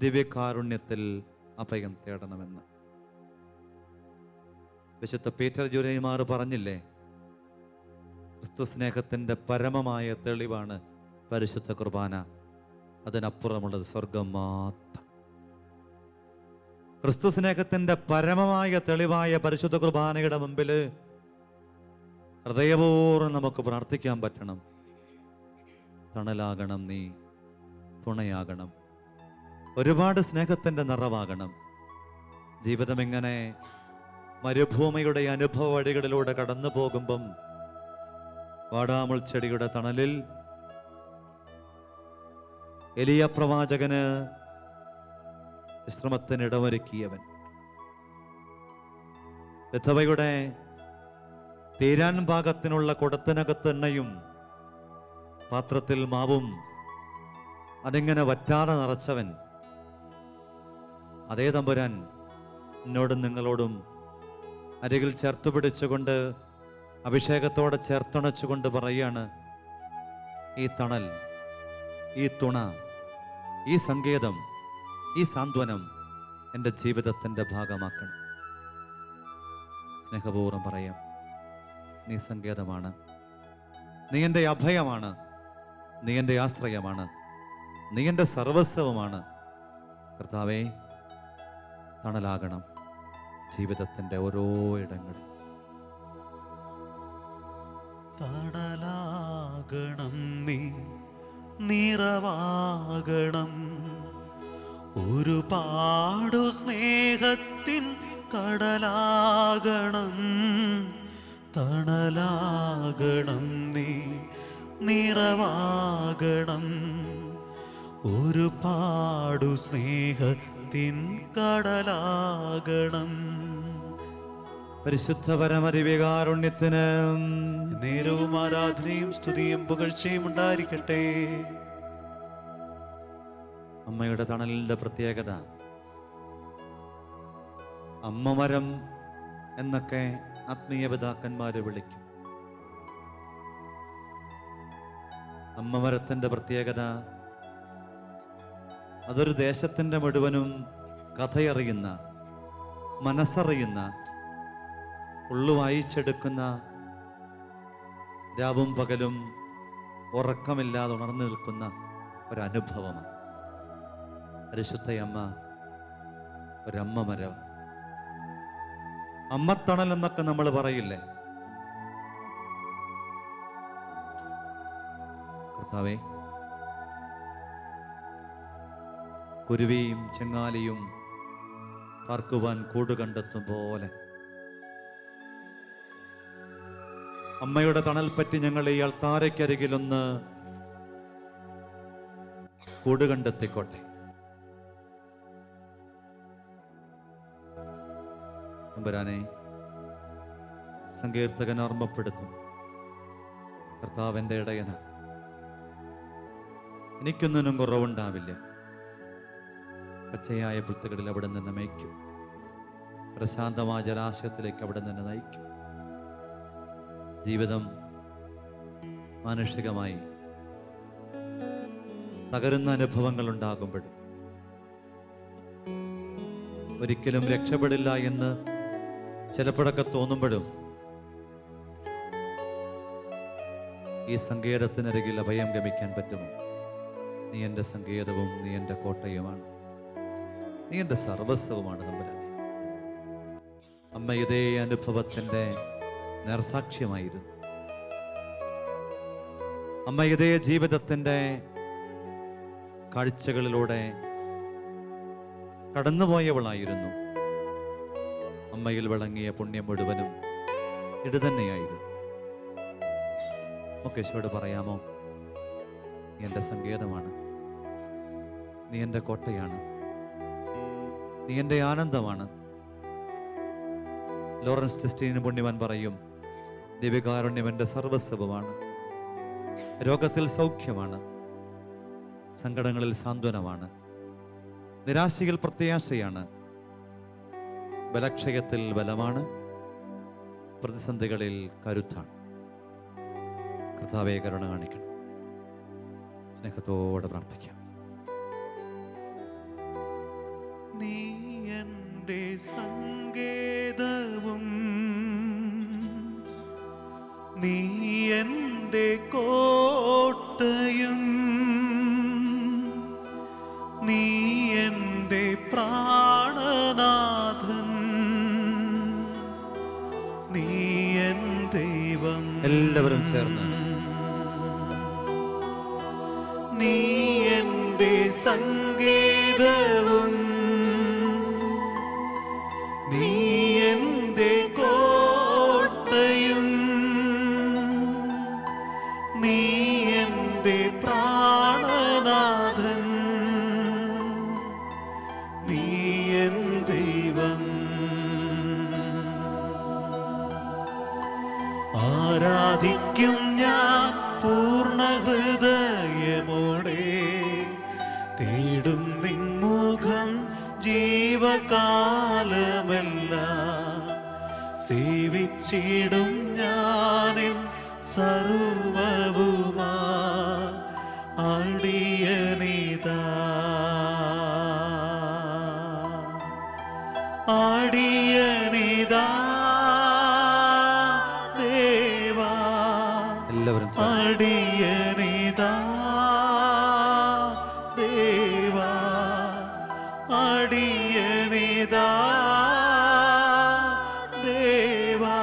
ദിവ്യകാരുണ്യത്തിൽ അഭയം തേടണമെന്ന്. വിശുദ്ധ പീറ്റർ ജുരൈമാർ പറഞ്ഞില്ലേ, ക്രിസ്തു സ്നേഹത്തിൻ്റെ പരമമായ തെളിവാണ് പരിശുദ്ധ കുർബാന. അതിനപ്പുറമുള്ളത് സ്വർഗം മാത്രം. ക്രിസ്തു സ്നേഹത്തിൻ്റെ പരമമായ തെളിവായ പരിശുദ്ധ കുർബാനയുടെ മുമ്പിൽ ഹൃദയപൂർവ്വം നമുക്ക് പ്രാർത്ഥിക്കാൻ പറ്റണം. തണലാകണം നീ, തുണയാകണം, ഒരുപാട് സ്നേഹത്തിൻ്റെ നിറവാകണം. ജീവിതം ഇങ്ങനെ മരുഭൂമിയുടെ അനുഭവ വഴികളിലൂടെ കടന്നു പോകുമ്പം വാടാമുൾച്ചെടിയുടെ തണലിൽ എലിയ പ്രവാചകന് വിശ്രമത്തിന് ഇടമൊരുക്കിയവൻ, വിധവയുടെ തീരാൻ ഭാഗത്തിനുള്ള കുടത്തിനകത്ത് എണ്ണയും പാത്രത്തിൽ മാവും അതിങ്ങനെ വറ്റാതെ നിറച്ചവൻ, അതേ തമ്പുരാൻ എന്നോടും നിങ്ങളോടും അരികിൽ ചേർത്തു പിടിച്ചുകൊണ്ട് അഭിഷേകത്തോടെ ചേർത്തണച്ചുകൊണ്ട് പറയാണ്, ഈ തണൽ, ഈ തുണ, ഈ സങ്കേതം, ഈ സാന്ത്വനം എൻ്റെ ജീവിതത്തിൻ്റെ ഭാഗമാക്കണം. സ്നേഹപൂർവ്വം പറയാം, നീ സങ്കേതമാണ്, നീ എൻ്റെ അഭയമാണ്, നീ എൻ്റെ ആശ്രയമാണ്, നീ എൻ്റെ സർവസ്വമാണ്. കർത്താവേ, തണലാകണം ജീവിതത്തിൻ്റെ ഓരോ ഇടങ്ങളിൽ. തണലാകണം നീ, നിറവാകണം, ഒരുപാടു സ്നേഹത്തിൻ കടലാകണം. തണലാകണം നീ, നിറവാകണം, ഒരുപാടു സ്നേഹത്തിൻ കടലാകണം. പരിശുദ്ധ പരമദിവ്യകാരുണ്യത്തിന് നേരവും ആരാധനയും സ്തുതിയും പുകഴ്ചയും ഉണ്ടായിരിക്കട്ടെ. അമ്മയുടെ തണലിൻ്റെ പ്രത്യേകത, അമ്മമരം എന്നൊക്കെ ആത്മീയ പിതാക്കന്മാര് വിളിക്കും. അമ്മമരത്തിൻ്റെ പ്രത്യേകത, അതൊരു ദേശത്തിൻ്റെ മുഴുവനും കഥയറിയുന്ന, മനസ്സറിയുന്ന, ഉള്ളു വായിച്ചെടുക്കുന്ന, രാവും പകലും ഉറക്കമില്ലാതെ ഉണർന്നു നിൽക്കുന്ന ഒരനുഭവമാണ്. പരിശുദ്ധയമ്മ ഒരമ്മ മരം, അമ്മത്തണൽ എന്നൊക്കെ നമ്മൾ പറയില്ലേ? കർത്താവേ, കുരുവിയും ചെങ്ങാലിയും പാർക്കുവാൻ കൂട് കണ്ടെത്തും പോലെ അമ്മയുടെ തണൽ പറ്റി ഞങ്ങൾ ഈ അൾത്താരയ്ക്കരികിലൊന്ന് കൂട് കണ്ടെത്തിക്കോട്ടെ. തമ്പുരാനെ, സങ്കീർത്തകൻ ഓർമ്മപ്പെടുത്തും, കർത്താവിൻ്റെ ഇടയന, എനിക്കൊന്നിനും കുറവുണ്ടാവില്ല. പച്ചയായ പുൽത്തകളിൽ അവിടെ നിന്ന് നയിക്കും, പ്രശാന്തമായ ജലാശയത്തിലേക്ക് അവിടെ നിന്ന് നയിക്കും. ജീവിതം മാനുഷികമായി തകരുന്ന അനുഭവങ്ങൾ ഉണ്ടാകുമ്പോഴും ഒരിക്കലും രക്ഷപ്പെടില്ല എന്ന് ചിലപ്പോഴൊക്കെ തോന്നുമ്പോഴും ഈ സങ്കേതത്തിനരികിൽ അഭയം ഗമിക്കാൻ പറ്റുമോ? നീ എൻ്റെ സങ്കേതവും നീ എൻ്റെ കോട്ടയുമാണ്, നീ എൻ്റെ സർവസ്വവുമാണ് തമ്പുരാനെ. അമ്മ ഇതേ അനുഭവത്തിൻ്റെ നേർസാക്ഷ്യമായിരുന്നു. അമ്മ ഇതേ ജീവിതത്തിൻ്റെ കാഴ്ചകളിലൂടെ കടന്നുപോയവളായിരുന്നു. അമ്മയിൽ വിളങ്ങിയ പുണ്യം മുഴുവനും ഇതുതന്നെയായിരുന്നു. ഒക്കെ ഈശോയോട് പറയാമോ? നീ എൻ്റെ സങ്കേതമാണ്, നീ എൻ്റെ കോട്ടയാണ്, നീ എൻ്റെ ആനന്ദമാണ്. ലോറൻസ് ടെസ്റ്റീന് പുണ്യവാൻ പറയും, ദിവ്യകാരുണ്യം എൻ്റെ സർവസ്വമാണ്, രോഗത്തിൽ സൗഖ്യമാണ്, സങ്കടങ്ങളിൽ സാന്ത്വനമാണ്, നിരാശയിൽ പ്രത്യാശയാണ്, ബലക്ഷയത്തിൽ ബലമാണ്, പ്രതിസന്ധികളിൽ കരുത്താണ്. കർത്താവേ, കരുണ കാണിക്കണം. സ്നേഹത്തോടെ പ്രാർത്ഥിക്കാം. നീ എൻ്റെ സങ്കേതവും നീ കോട്ടയും നീ എൻ്റെ പ്രാണനാഥൻ, നീ എൻ ദൈവം. എല്ലാവരും ചേർന്ന് നീ എൻ്റെ സംഗീതവും, നീ എൻ്റെ കോട്ടയും, നീ എൻ്റെ പ്രാണനാഥൻ, നീ എൻ ദൈവം. ആരാധിക്കും ഞാൻ പൂർണ്ണ ഹൃദയമോടെ, തേടും നിൻമുഖം ജീവകാലമെല്ലാം, സേവിച്ചിടും ഞാനിൻ സർവവുമാ അടിയനിതാ, അടിയനിതാ ദേവാ, എല്ലാവരും അടിയനിതാ ദേവാ, അടിയനിതാ ദേവാ,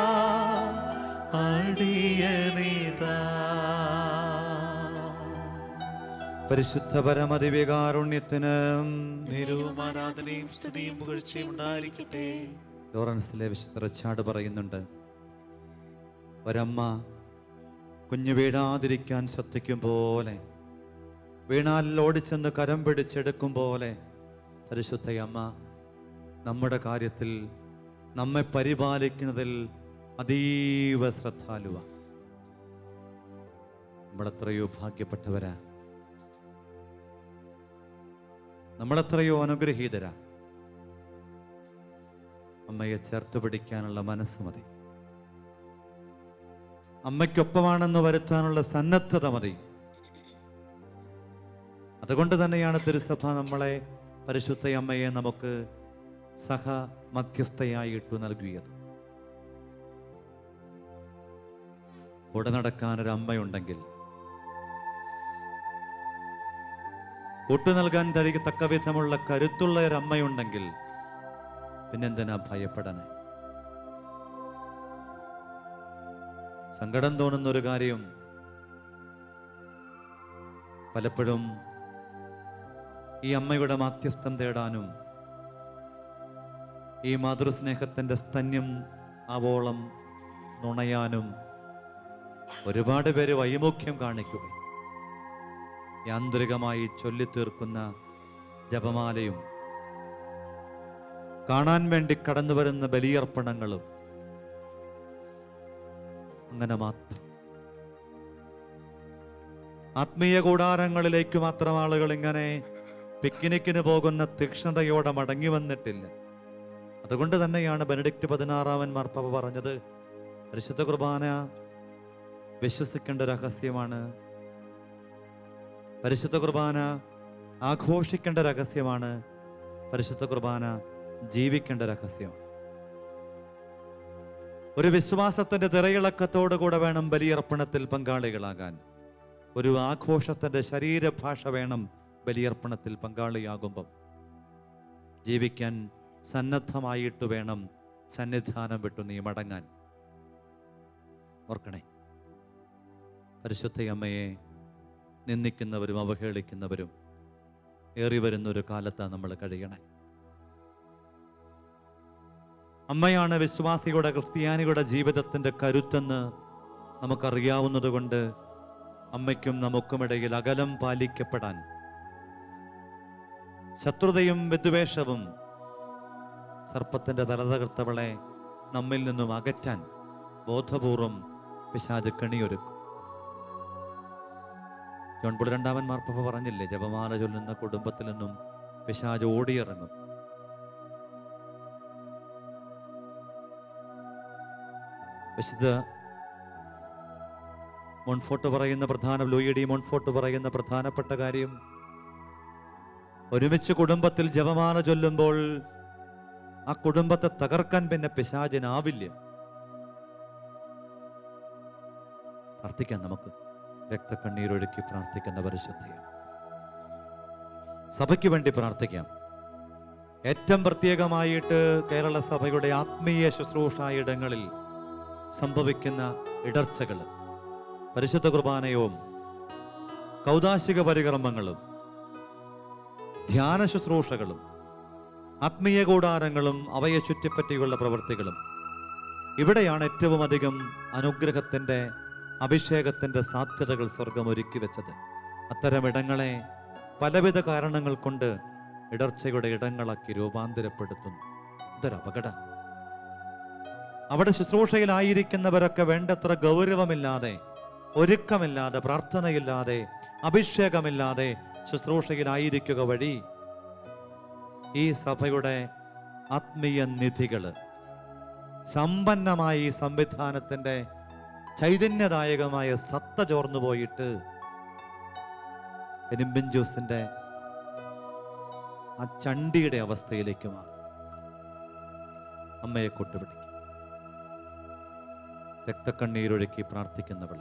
അടിയനിതാ. പരിശുദ്ധ പരമദിവ്യകാരുണ്യത്തിന് നേരവും ആരാധനയും സ്തുതിയും പുകഴ്ചയും ഉണ്ടായിരിക്കട്ടെ. ലോറൻസിലെ വിശുദ്ധ റിച്ചാർഡ് പറയുന്നുണ്ട്, ഒരമ്മ കുഞ്ഞു വീഴാതിരിക്കാൻ ശ്രദ്ധിക്കും പോലെ, വീണാൽ ഓടിച്ചെന്ന് കരം പിടിച്ചെടുക്കും പോലെ പരിശുദ്ധയമ്മ നമ്മുടെ കാര്യത്തിൽ നമ്മെ പരിപാലിക്കുന്നതിൽ അതീവ ശ്രദ്ധാലുവ. നമ്മളെത്രയോ ഭാഗ്യപ്പെട്ടവരാ, നമ്മളെത്രയോ അനുഗ്രഹീതരാ. അമ്മയെ ചേർത്ത് പിടിക്കാനുള്ള മനസ്സ് മതി, അമ്മയ്ക്കൊപ്പമാണെന്ന് വരുത്താനുള്ള സന്നദ്ധത മതി. അതുകൊണ്ട് തന്നെയാണ് തിരുസഭ നമ്മളെ, പരിശുദ്ധ അമ്മയെ നമുക്ക് സഹ മധ്യസ്ഥയായിട്ടു നൽകിയത്. കൂടെ നടക്കാനൊരു അമ്മയുണ്ടെങ്കിൽ, കൂട്ടു നൽകാൻ തക്ക വിധമുള്ള കരുത്തുള്ള ഒരു അമ്മയുണ്ടെങ്കിൽ പിന്നെന്തിനാ ഭയപ്പെടണേ? സങ്കടം തോന്നുന്ന ഒരു കാര്യം, പലപ്പോഴും ഈ അമ്മയുടെ മാധ്യസ്ഥം തേടാനും ഈ മാതൃസ്നേഹത്തിൻ്റെ സ്തന്യം ആവോളം നുണയാനും ഒരുപാട് പേര് വൈമുഖ്യം കാണിക്കുകയും യാന്ത്രികമായി ചൊല്ലിത്തീർക്കുന്ന ജപമാലയും കാണാൻ വേണ്ടി കടന്നു വരുന്ന ബലിയർപ്പണങ്ങളും അങ്ങനെ മാത്രം ആത്മീയ കൂടാരങ്ങളിലേക്ക് മാത്രം ആളുകൾ ഇങ്ങനെ പിക്നിക്കിന് പോകുന്ന തീക്ഷ്ണതയോടെ മടങ്ങി വന്നിട്ടില്ല. അതുകൊണ്ട് തന്നെയാണ് ബെനഡിക്റ്റ് 16 മാർപ്പാപ്പ പറഞ്ഞത്, പരിശുദ്ധ കുർബാന വിശ്വസിക്കേണ്ട രഹസ്യമാണ്, പരിശുദ്ധ കുർബാന ആഘോഷിക്കേണ്ട രഹസ്യമാണ്, പരിശുദ്ധ കുർബാന ജീവിക്കേണ്ട രഹസ്യമാണ്. ഒരു വിശ്വാസത്തിന്റെ തിരയിളക്കത്തോടുകൂടെ വേണം ബലിയർപ്പണത്തിൽ പങ്കാളികളാകാൻ. ഒരു ആഘോഷത്തിന്റെ ശരീരഭാഷ വേണം ബലിയർപ്പണത്തിൽ പങ്കാളിയാകുമ്പം. ജീവിക്കാൻ സന്നദ്ധമായിട്ട് വേണം സന്നിധാനം വിട്ടു നീ മടങ്ങാൻ. ഓർക്കണേ, പരിശുദ്ധയമ്മയെ നിന്ദിക്കുന്നവരും അവഹേളിക്കുന്നവരും ഏറി വരുന്നൊരു കാലത്താണ് നമ്മൾ കഴിയണേ. അമ്മയാണ് വിശ്വാസിയുടെ, ക്രിസ്ത്യാനിയുടെ ജീവിതത്തിൻ്റെ കരുത്തെന്ന് നമുക്കറിയാവുന്നത് കൊണ്ട് അമ്മയ്ക്കും നമുക്കുമിടയിൽ അകലം പാലിക്കപ്പെടാൻ, ശത്രുതയും വിദ്വേഷവും സർപ്പത്തിൻ്റെ തലതകർത്തവളെ നമ്മിൽ നിന്നും അകറ്റാൻ ബോധപൂർവം പിശാച് കണിയൊരുക്കും. ജോൺ പോൾ II മാർപ്പാപ്പ പറഞ്ഞില്ലേ, ജപമാല ചൊല്ലുന്ന കുടുംബത്തിൽ നിന്നും പിശാച് ഓടിയിറങ്ങും. വിശുദ്ധ മോൺഫോർട്ട് പറയുന്ന ലൂയി ഡി മോൺഫോർട്ട് പറയുന്ന പ്രധാനപ്പെട്ട കാര്യം, ഒരുമിച്ച് കുടുംബത്തിൽ ജപമാല ചൊല്ലുമ്പോൾ ആ കുടുംബത്തെ തകർക്കാൻ പിന്നെ പിശാചിനാവില്ല. പ്രാർത്ഥിക്കാം നമുക്ക്. രക്തക്കണ്ണീരൊഴുക്കി പ്രാർത്ഥിക്കുന്ന പരിശുദ്ധയും സഭയ്ക്ക് വേണ്ടി പ്രാർത്ഥിക്കാം. ഏറ്റവും പ്രത്യേകമായിട്ട് കേരള സഭയുടെ ആത്മീയ ശുശ്രൂഷ ഇടങ്ങളിൽ സംഭവിക്കുന്ന ഇടർച്ചകൾ, പരിശുദ്ധ കുർബാനയും കൗദാശിക പരികർമ്മങ്ങളും ധ്യാന ശുശ്രൂഷകളും ആത്മീയ കൂടാരങ്ങളും അവയെ ചുറ്റിപ്പറ്റിയുള്ള പ്രവൃത്തികളും, ഇവിടെയാണ് ഏറ്റവും അധികം അനുഗ്രഹത്തിൻ്റെ അഭിഷേകത്തിൻ്റെ സാധ്യതകൾ സ്വർഗം ഒരുക്കി വെച്ചത്. അത്തരം ഇടങ്ങളെ പലവിധ കാരണങ്ങൾ കൊണ്ട് ഇടർച്ചയുടെ ഇടങ്ങളാക്കി രൂപാന്തരപ്പെടുത്തുന്നു. ഇതൊരു അപകടം. അവിടെ ശുശ്രൂഷയിലായിരിക്കുന്നവരൊക്കെ വേണ്ടത്ര ഗൗരവമില്ലാതെ, ഒരുക്കമില്ലാതെ, പ്രാർത്ഥനയില്ലാതെ, അഭിഷേകമില്ലാതെ ശുശ്രൂഷയിലായിരിക്കുക വഴി ഈ സഭയുടെ ആത്മീയ നിധികൾ സമ്പന്നമായ ഈ സംവിധാനത്തിൻ്റെ ചൈതന്യദായകമായ സത്ത ചോർന്നു പോയിട്ട് കരിമ്പിൻ ജ്യൂസിൻ്റെ ആ ചണ്ടിയുടെ അവസ്ഥയിലേക്ക് മാറും. അമ്മയെ കൊട്ടുപിടിക്കും. രക്തക്കണ്ണീരൊഴുക്കി പ്രാർത്ഥിക്കുന്നവൾ,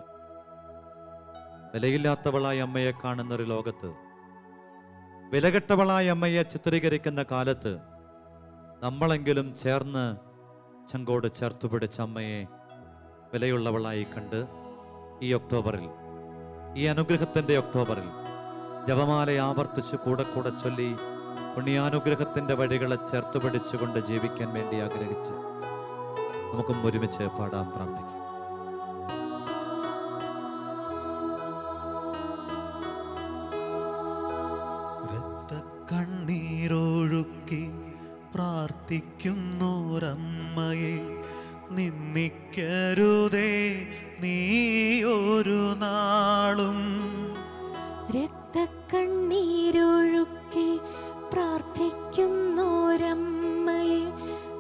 വിലയില്ലാത്തവളായി അമ്മയെ കാണുന്നൊരു ലോകത്ത്, വിലകെട്ടവളായി അമ്മയെ ചിത്രീകരിക്കുന്ന കാലത്ത് നമ്മളെങ്കിലും ചേർന്ന് ചങ്കോട് ചേർത്ത് പിടിച്ച അമ്മയെ വിലയുള്ളവളായി കണ്ട് ഈ ഒക്ടോബറിൽ, ഈ അനുഗ്രഹത്തിൻ്റെ ഒക്ടോബറിൽ ജപമാല ആവർത്തിച്ച് കൂടെ കൂടെ ചൊല്ലി പുണ്യാനുഗ്രഹത്തിൻ്റെ വഴികളെ ചേർത്ത് പിടിച്ചുകൊണ്ട് ജീവിക്കാൻ വേണ്ടി ആഗ്രഹിച്ച് നമുക്കും ഒരുമിച്ച് പാടാം, പ്രാർത്ഥിക്കാം. രക്തക്കണ്ണീരൊഴുക്കി പ്രാർത്ഥിക്കുന്നോരമ്മയെ നിന്ദിക്കരുതേ നീ ഒരു നാളും. രക്തക്കണ്ണീരൊഴുക്കി പ്രാർത്ഥിക്കുന്നോരമ്മയെ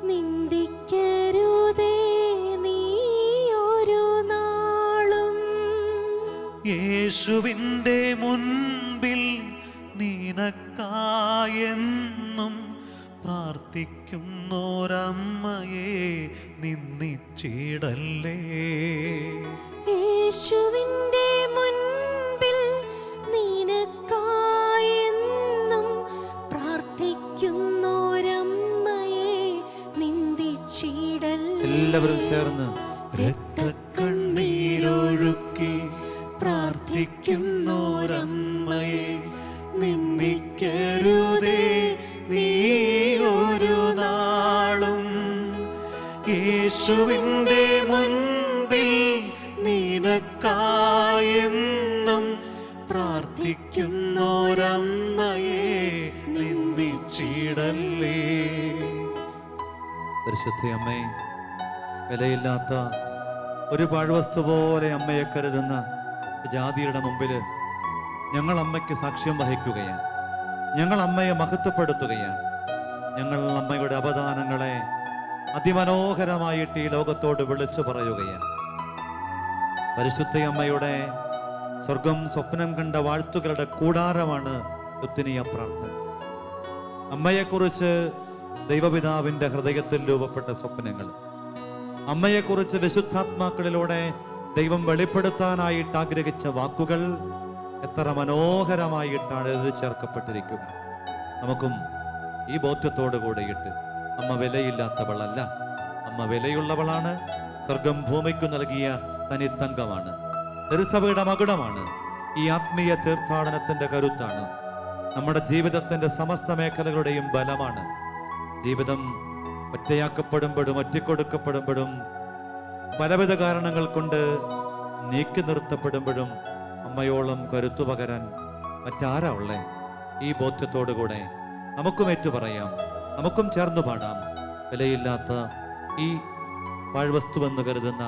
നിന്ദിക്കരുതേ നീ ഒരു നാളും. യേശുവിൻ്റെ മുൻപിൽ നിനക്കായെന്നും പ്രാർത്ഥിക്കുന്നോരമ്മയെ നിന്ദിച്ചിടല്ലേ. യേശുവിൻ്റെ മുൻപിൽ നിനക്കായെന്നും പ്രാർത്ഥിക്കുന്നോരമ്മയെ നിന്ദിച്ചിടല്ലേ. എല്ലാവരും ചേർന്ന് രക്തക്കണ്ണീരൊഴുക്കി പ്രാർത്ഥിക്കുന്നോരമ്മയെ നിന്ദിക്കരുതേ നീ ഒരു നാളും. യേശുവിൻ്റെ മുൻപിൽ നിനക്കായെന്നും പ്രാർത്ഥിക്കുന്നോരമ്മയെ നിന്ദിച്ചിടല്ലേ. പരിശുദ്ധ അമ്മേ, വിലയില്ലാത്ത ഒരു പാഴ്വസ്തു പോലെ അമ്മയെ കരുതുന്ന ജാതിയുടെ മുമ്പിൽ ഞങ്ങൾ അമ്മയ്ക്ക് സാക്ഷ്യം വഹിക്കുകയാണ്. ഞങ്ങൾ അമ്മയെ മഹത്വപ്പെടുത്തുകയാണ്. ഞങ്ങൾ അമ്മയുടെ അവദാനങ്ങളെ അതിമനോഹരമായിട്ട് ഈ ലോകത്തോട് വിളിച്ചു പറയുകയാണ്. പരിശുദ്ധ അമ്മയുടെ സ്വർഗം സ്വപ്നം കണ്ട വാഴ്ത്തുകളുടെ കൂടാരമാണ് ഉത്തിനിയ പ്രാർത്ഥന. അമ്മയെക്കുറിച്ച് ദൈവപിതാവിൻ്റെ ഹൃദയത്തിൽ രൂപപ്പെട്ട സ്വപ്നങ്ങൾ, അമ്മയെക്കുറിച്ച് വിശുദ്ധാത്മാക്കളിലൂടെ ദൈവം വെളിപ്പെടുത്താനായിട്ട് ആഗ്രഹിച്ച വാക്കുകൾ എത്ര മനോഹരമായിട്ടാണ് എഴുതി ചേർക്കപ്പെട്ടിരിക്കുക. നമുക്കും ഈ ബോധ്യത്തോടു കൂടെയിട്ട് അമ്മ വിലയില്ലാത്തവളല്ല, അമ്മ വിലയുള്ളവളാണ്. സ്വർഗം ഭൂമിക്കു നൽകിയ തനിത്തങ്കമാണ്. തിരുസഭയുടെ മകുടമാണ്. ഈ ആത്മീയ തീർത്ഥാടനത്തിന്റെ കരുത്താണ്. നമ്മുടെ ജീവിതത്തിന്റെ സമസ്ത മേഖലകളുടെയും ബലമാണ്. ജീവിതം ഒറ്റയാക്കപ്പെടുമ്പോഴും ഒറ്റക്കൊടുക്കപ്പെടുമ്പോഴും പലവിധ കാരണങ്ങൾ കൊണ്ട് നീക്കി നിർത്തപ്പെടുമ്പോഴും അമ്മയോളം കരുത്തു പകരാൻ മറ്റാരാ ഉള്ളേ? ഈ ബോധ്യത്തോടുകൂടെ നമുക്കും ഏറ്റുപറയാം, നമുക്കും ചേർന്നു പാടാം. വിലയില്ലാത്ത ഈ പാഴ്വസ്തുവെന്ന് കരുതുന്ന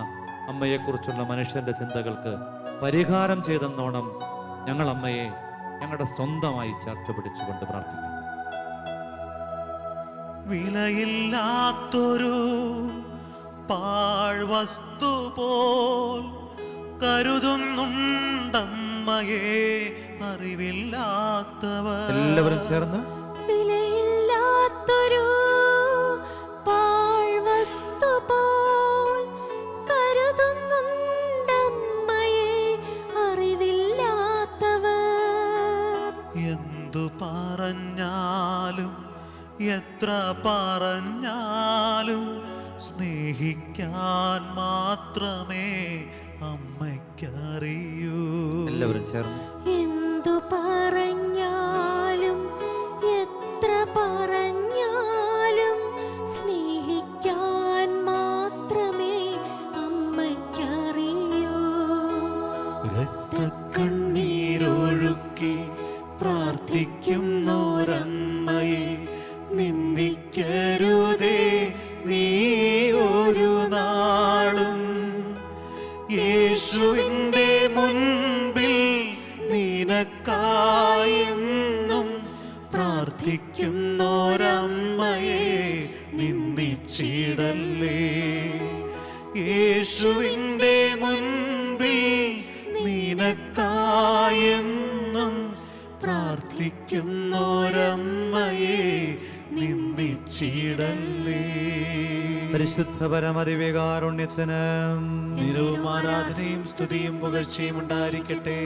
അമ്മയെക്കുറിച്ചുള്ള മനുഷ്യന്റെ ചിന്തകൾക്ക് പരിഹാരം ചെയ്തെന്നോണം ഞങ്ങൾ അമ്മയെ ഞങ്ങളുടെ സ്വന്തമായി ചേർത്ത് പിടിച്ചുകൊണ്ട് പ്രാർത്ഥിക്കുന്നു. വിലയില്ലാത്തൊരു പാഴ്വസ്തു പോൽ കരുതുന്നുണ്ടമ്മയെ അറിവില്ലാത്തവർ. എല്ലാവരും ചേർന്ന് വിലയില്ലാത്തൊരു പാഴ്വസ്തു പോൽ കരുതുന്നുണ്ടമ്മയെ അറിവില്ലാത്തവർ. എത്ര പറഞ്ഞാലും സ്നേഹിക്കാൻ മാത്രമേ അമ്മയ്ക്കറിയൂ. എല്ലാവരും ചേർന്ന് എന്തു പറഞ്ഞാലും എത്ര പറഞ്ഞാലും സ്നേഹിക്കാൻ മാത്രമേ അമ്മയ്ക്കറിയൂ. രക്തക്കണ്ണീരൊഴുക്കി പ്രാർത്ഥിക്കുന്നോരമ്മയെ നിന്ദിക്കരുതേ നീ ഒരു നാളും. യേശുവിൻ്റെ മുൻപിൽ നിനക്കായെന്നും പ്രാർത്ഥിക്കുന്നോരമ്മയെ നിന്ദിച്ചിടല്ലേ. യേശുവിൻ്റെ മുൻപിൽ നിനക്കായെന്നും പ്രാർത്ഥിക്കുന്നോരമ്മയെ നിന്ദിച്ചിടല്ലേ. പരിശുദ്ധ പരമദിവ്യകാരുണ്യത്തിന് നിരവും ആരാധനയും സ്തുതിയും പുകഴ്ചയും ഉണ്ടായിരിക്കട്ടെ.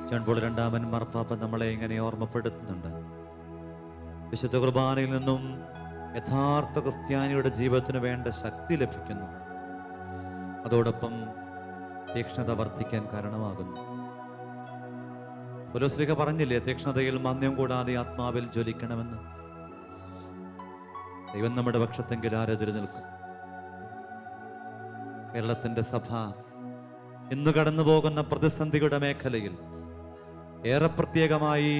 ജോൺ പോൾ രണ്ടാമൻ മാർപ്പാപ്പ നമ്മളെ ഇങ്ങനെ ഓർമ്മപ്പെടുത്തുന്നുണ്ട്. വിശുദ്ധ കുർബാനയിൽ നിന്നും യഥാർത്ഥ ക്രിസ്ത്യാനിയുടെ ജീവിതത്തിന് വേണ്ട ശക്തി ലഭിക്കുന്നു. അതോടൊപ്പം തീക്ഷ്ണത വർദ്ധിക്കാൻ കാരണമാകുന്നു. പൗലോസ്ലീഹ പറഞ്ഞില്ലേ, തീക്ഷ്ണതയിൽ മാന്ദ്യം കൂടാതെ ആത്മാവിൽ ജ്വലിക്കണമെന്ന്. ദൈവം നമ്മുടെ പക്ഷത്തെങ്കിൽ ആരെതിരെ നിൽക്കും? കേരളത്തിന്റെ സഭ ഇന്ന് കടന്നു പോകുന്ന പ്രതിസന്ധിയുടെ മേഖലയിൽ ഏറെ പ്രത്യേകമായി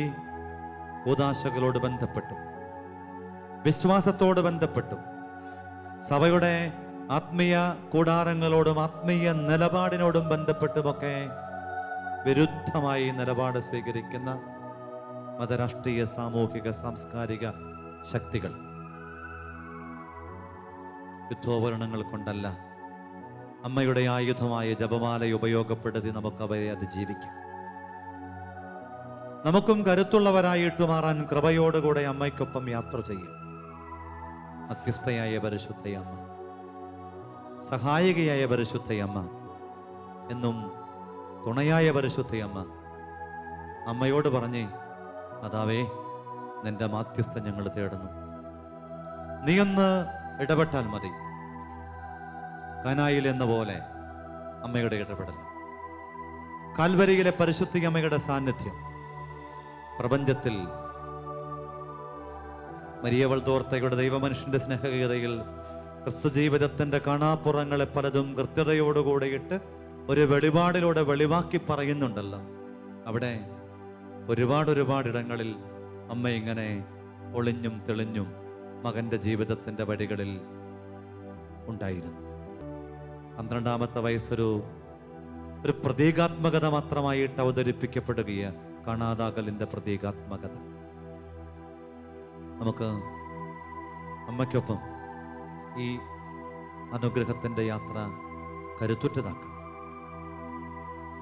കൂദാശകളോട് ബന്ധപ്പെട്ടും വിശ്വാസത്തോട് ബന്ധപ്പെട്ടും സഭയുടെ ആത്മീയ കൂടാരങ്ങളോടും ആത്മീയ നിലപാടിനോടും ബന്ധപ്പെട്ടുമൊക്കെ വിരുദ്ധമായി നിലപാട് സ്വീകരിക്കുന്ന മതരാഷ്ട്രീയ സാമൂഹിക സാംസ്കാരിക ശക്തികൾ യുദ്ധോപകരണങ്ങൾ കൊണ്ടല്ല, അമ്മയുടെ ആയുധമായ ജപമാല ഉപയോഗപ്പെടുത്തി നമുക്ക് അവയെ അതിജീവിക്കാം. നമുക്കും കരുത്തുള്ളവരായിട്ട് മാറാൻ കൃപയോടുകൂടെ അമ്മയ്ക്കൊപ്പം യാത്ര ചെയ്യാം. മധ്യസ്ഥയായ പരിശുദ്ധയമ്മ, സഹായികയായ പരിശുദ്ധയമ്മ, എന്നും തുണയായ പരിശുദ്ധയമ്മ, അമ്മയോട് പറഞ്ഞേ, മാതാവേ, നിന്റെ മാധ്യസ്ഥം ഞങ്ങൾ തേടുന്നു. നീയൊന്ന് ഇടപെട്ടാൽ മതി. കാനായിൽ എന്ന പോലെ അമ്മയുടെ ഇടപെടൽ, കാൽവരിയിലെ പരിശുദ്ധ അമ്മയുടെ സാന്നിധ്യം, പ്രപഞ്ചത്തിൽ മരിയവൾ തോർത്തയുടെ ദൈവമനുഷ്യന്റെ സ്നേഹഗീതയിൽ ക്രിസ്തു ജീവിതത്തിന്റെ കാണാപ്പുറങ്ങളെ പലതും കൃത്യതയോടുകൂടിയിട്ട് ഒരു വെളിപാടിലൂടെ വെളിവാക്കി പറയുന്നുണ്ടല്ലോ. അവിടെ ഒരുപാട് ഇടങ്ങളിൽ അമ്മ ഇങ്ങനെ ഒളിഞ്ഞും തെളിഞ്ഞും മകന്റെ ജീവിതത്തിന്റെ വഴികളിൽ ഉണ്ടായിരുന്നു. 12-ാമത്തെ വയസ്സൊരു പ്രതീകാത്മകത മാത്രമായിട്ട് അവതരിപ്പിക്കപ്പെടുകയാണ്. കാണാതാകലിന്റെ പ്രതീകാത്മകത. നമുക്ക് അമ്മയ്ക്കൊപ്പം ഈ അനുഗ്രഹത്തിന്റെ യാത്ര കരുത്തുറ്റതാക്കാം.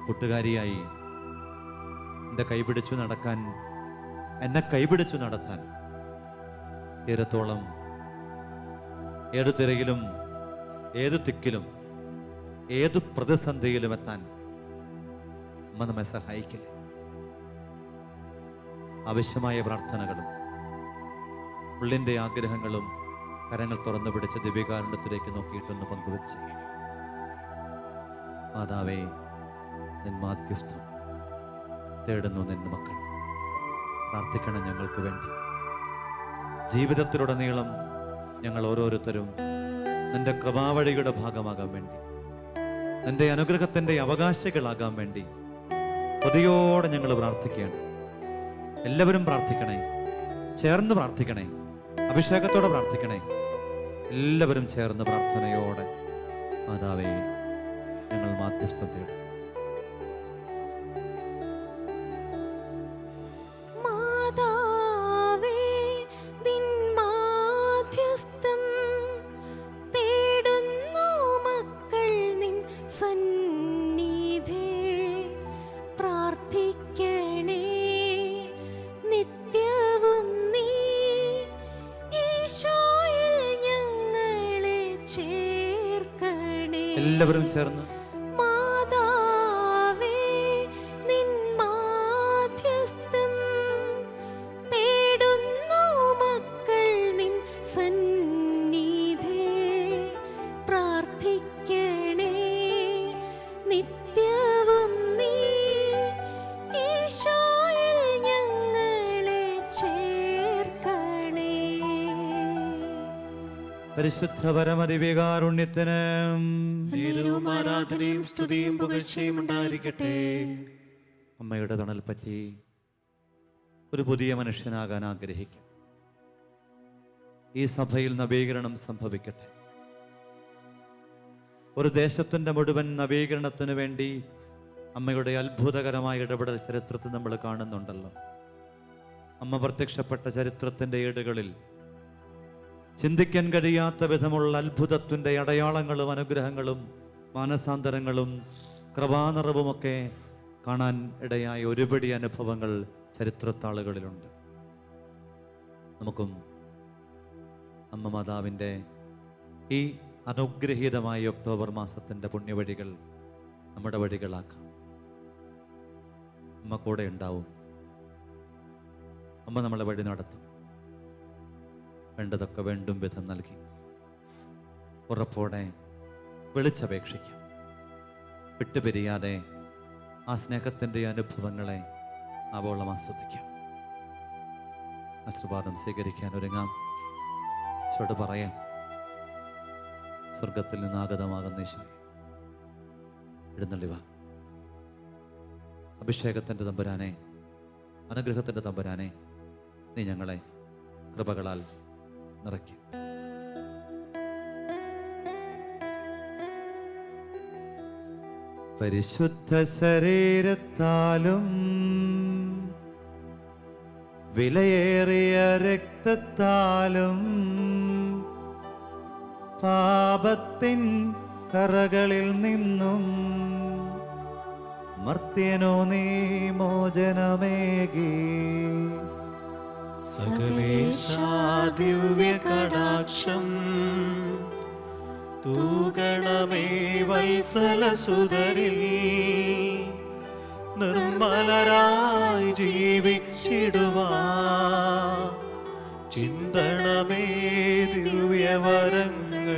കൂട്ടുകാരിയായി എന്നെ കൈപിടിച്ചു നടത്താൻ തീരത്തോളം ഏതു തിരയിലും ഏതു തിക്കിലും ഏതു പ്രതിസന്ധിയിലും എത്താൻ അമ്മ നമ്മെ സഹായിക്കില്ലേ? ആവശ്യമായ പ്രാർത്ഥനകളും ഉള്ളിൻ്റെ ആഗ്രഹങ്ങളും കരങ്ങൾ തുറന്നു പിടിച്ച ദിവ്യകാരുണ്യത്തിലേക്ക് നോക്കിയിട്ടൊന്ന് പങ്കുവെച്ച്, മാതാവേ, നിൻ മാധ്യസ്ഥം തേടുന്നു നിന്റെ മക്കൾ. പ്രാർത്ഥിക്കണം ഞങ്ങൾക്ക് വേണ്ടി. ജീവിതത്തിലുടനീളം ഞങ്ങൾ ഓരോരുത്തരും നിന്റെ കൃപാവഴിയുടെ ഭാഗമാകാൻ വേണ്ടി, നിന്റെ അനുഗ്രഹത്തിൻ്റെ അവകാശികളാകാൻ വേണ്ടി കൊതിയോടെ ഞങ്ങൾ പ്രാർത്ഥിക്കുകയാണ്. എല്ലാവരും പ്രാർത്ഥിക്കണേ, ചേർന്ന് പ്രാർത്ഥിക്കണേ, അഭിഷേകത്തോടെ പ്രാർത്ഥിക്കണേ. എല്ലാവരും ചേർന്ന് പ്രാർത്ഥനയോടെ, മാതാവേ, ഞങ്ങൾ മാധ്യസ്ഥം തേടും. എല്ലാവരും ചേർന്ന് മാതാവേ, നിൻ മാധ്യസ്ഥം തേടുന്നു മക്കൾ നിൻ പരിശുദ്ധ പരമദിവ്യകാരുണ്യത്തിന് നേരവും ആരാധനയും സ്തുതിയും പുകഴ്ചയും ഉണ്ടായിരിക്കട്ടെ. അമ്മയുടെ തണൽ പറ്റി ഒരു പുതിയ മനുഷ്യനാകാൻ ആഗ്രഹിക്കും. ഈ സഭയിൽ നവീകരണം സംഭവിക്കട്ടെ. ഒരു ദേശത്തിൻ്റെ മുഴുവൻ നവീകരണത്തിന് വേണ്ടി അമ്മയുടെ അത്ഭുതകരമായ ഇടപെടൽ ചരിത്രത്തിൽ നമ്മൾ കാണുന്നുണ്ടല്ലോ. അമ്മ പ്രത്യക്ഷപ്പെട്ട ചരിത്രത്തിൻ്റെ ഏടുകളിൽ ചിന്തിക്കാൻ കഴിയാത്ത വിധമുള്ള അത്ഭുതത്തിൻ്റെ അടയാളങ്ങളും അനുഗ്രഹങ്ങളും മാനസാന്തരങ്ങളും കൃപാനിറവുമൊക്കെ കാണാൻ ഇടയായ ഒരുപടി അനുഭവങ്ങൾ ചരിത്രത്താളുകളിലുണ്ട്. നമുക്കും അമ്മ മാതാവിൻ്റെ ഈ അനുഗ്രഹീതമായ ഒക്ടോബർ മാസത്തിൻ്റെ പുണ്യവഴികൾ നമ്മുടെ വഴികളാക്കാം. അമ്മ കൂടെ ഉണ്ടാവും. അമ്മ നമ്മളെ വഴി നടത്തും. വേണ്ടതൊക്കെ വേണ്ടും വിധം നൽകി ഉറപ്പോടെ വിളിച്ചപേക്ഷിക്കാം. വിട്ടുപിരിയാതെ ആ സ്നേഹത്തിൻ്റെ അനുഭവങ്ങളെ ആവോളം ആസ്വദിക്കാം. ആശീർവാദം സ്വീകരിക്കാൻ ഒരുങ്ങാം. ഈശോയോട് പറയാം, സ്വർഗത്തിൽ നിന്ന് ആഗതമാകുന്ന ഈശോയെ എഴുന്നള്ളിവ. അഭിഷേകത്തിൻ്റെ തമ്പുരാനെ, അനുഗ്രഹത്തിൻ്റെ തമ്പുരാനെ, നീ ഞങ്ങളെ കൃപകളാൽ നിറയ്ക്കും. പരിശുദ്ധ ശരീരത്താലും വിലയേറിയ രക്തത്താലും പാപത്തിൻ കറകളിൽ നിന്നും മർത്യനോ നീ മോചനമേകി. സകലേശാ ദിവ്യ കടാക്ഷം തൂഗണമേ വത്സലസുതരിൽ നിർമ്മലരായി ജീവിച്ചിടുവാൻ ചിന്തണമേ ദിവ്യവരങ്ങൾ.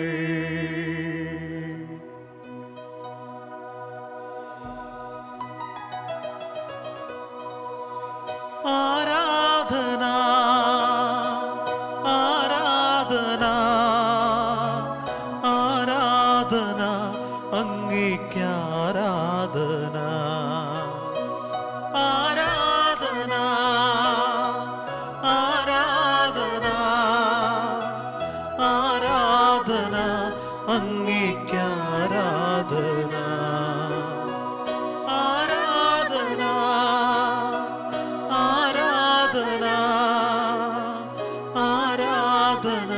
ആരാധന ആരാധന ആരാധന അങ്ങേക്ക് ആരാധന. ആരാധന ആരാധന ആരാധന അങ്ങേക്ക് ആരാധന. ആരാധന ആരാധന ആരാധന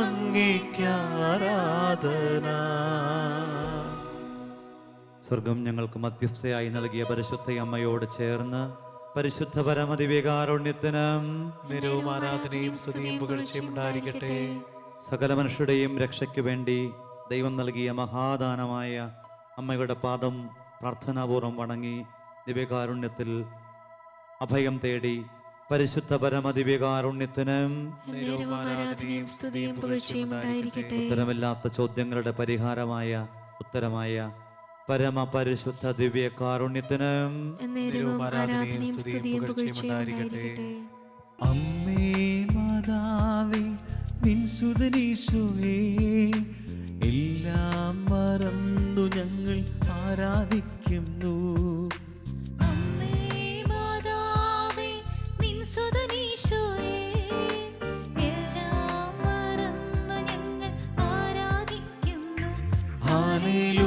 അങ്ങേക്ക് ആരാധന. സ്വർഗം ഞങ്ങൾക്ക് മധ്യസ്ഥയായി നൽകിയ പരിശുദ്ധ അമ്മയോട് ചേർന്ന് പരിശുദ്ധ പരമദിവ്യകാരുണ്യത്തിന് നിരവും ആരാധനയും സ്തുതിയും പുകഴ്ചയും ഉണ്ടായിരിക്കട്ടെ. സകല മനുഷ്യരുടെയും രക്ഷയ്ക്ക് വേണ്ടി ദൈവം നൽകിയ മഹാദാനമായ അമ്മയുടെ പാദം പ്രാർത്ഥനാപൂർവം വണങ്ങി ദിവ്യകാരുണ്യത്തിൽ അഭയം തേടി പരിശുദ്ധ പരമദിവ്യകാരുണ്യത്തിന് നിരവും ആരാധനയും സ്തുതിയും പുകഴ്ചയും ഉണ്ടായിരിക്കട്ടെ. ഉത്തരമില്ലാത്ത ചോദ്യങ്ങളുടെ പരിഹാരമായ ഉത്തരമായ പരമപരിശുദ്ധ ദിവ്യകാരുണ്യത്തിന് നിരവും ആരാധനയും സ്തുതിയും പുകഴ്ചയും ഉണ്ടായിരിക്കട്ടെ. അമ്മേ മാതാവേ നിൻ സുതനീശോയേ എല്ലാം മറന്നു ഞങ്ങൾ ആരാധിക്കുന്നു. അമ്മേ മാതാവേ നിൻ സുതനീശോയേ എല്ലാം മറന്നു ഞങ്ങൾ ആരാധിക്കുന്നു. ഹല്ലേലൂയ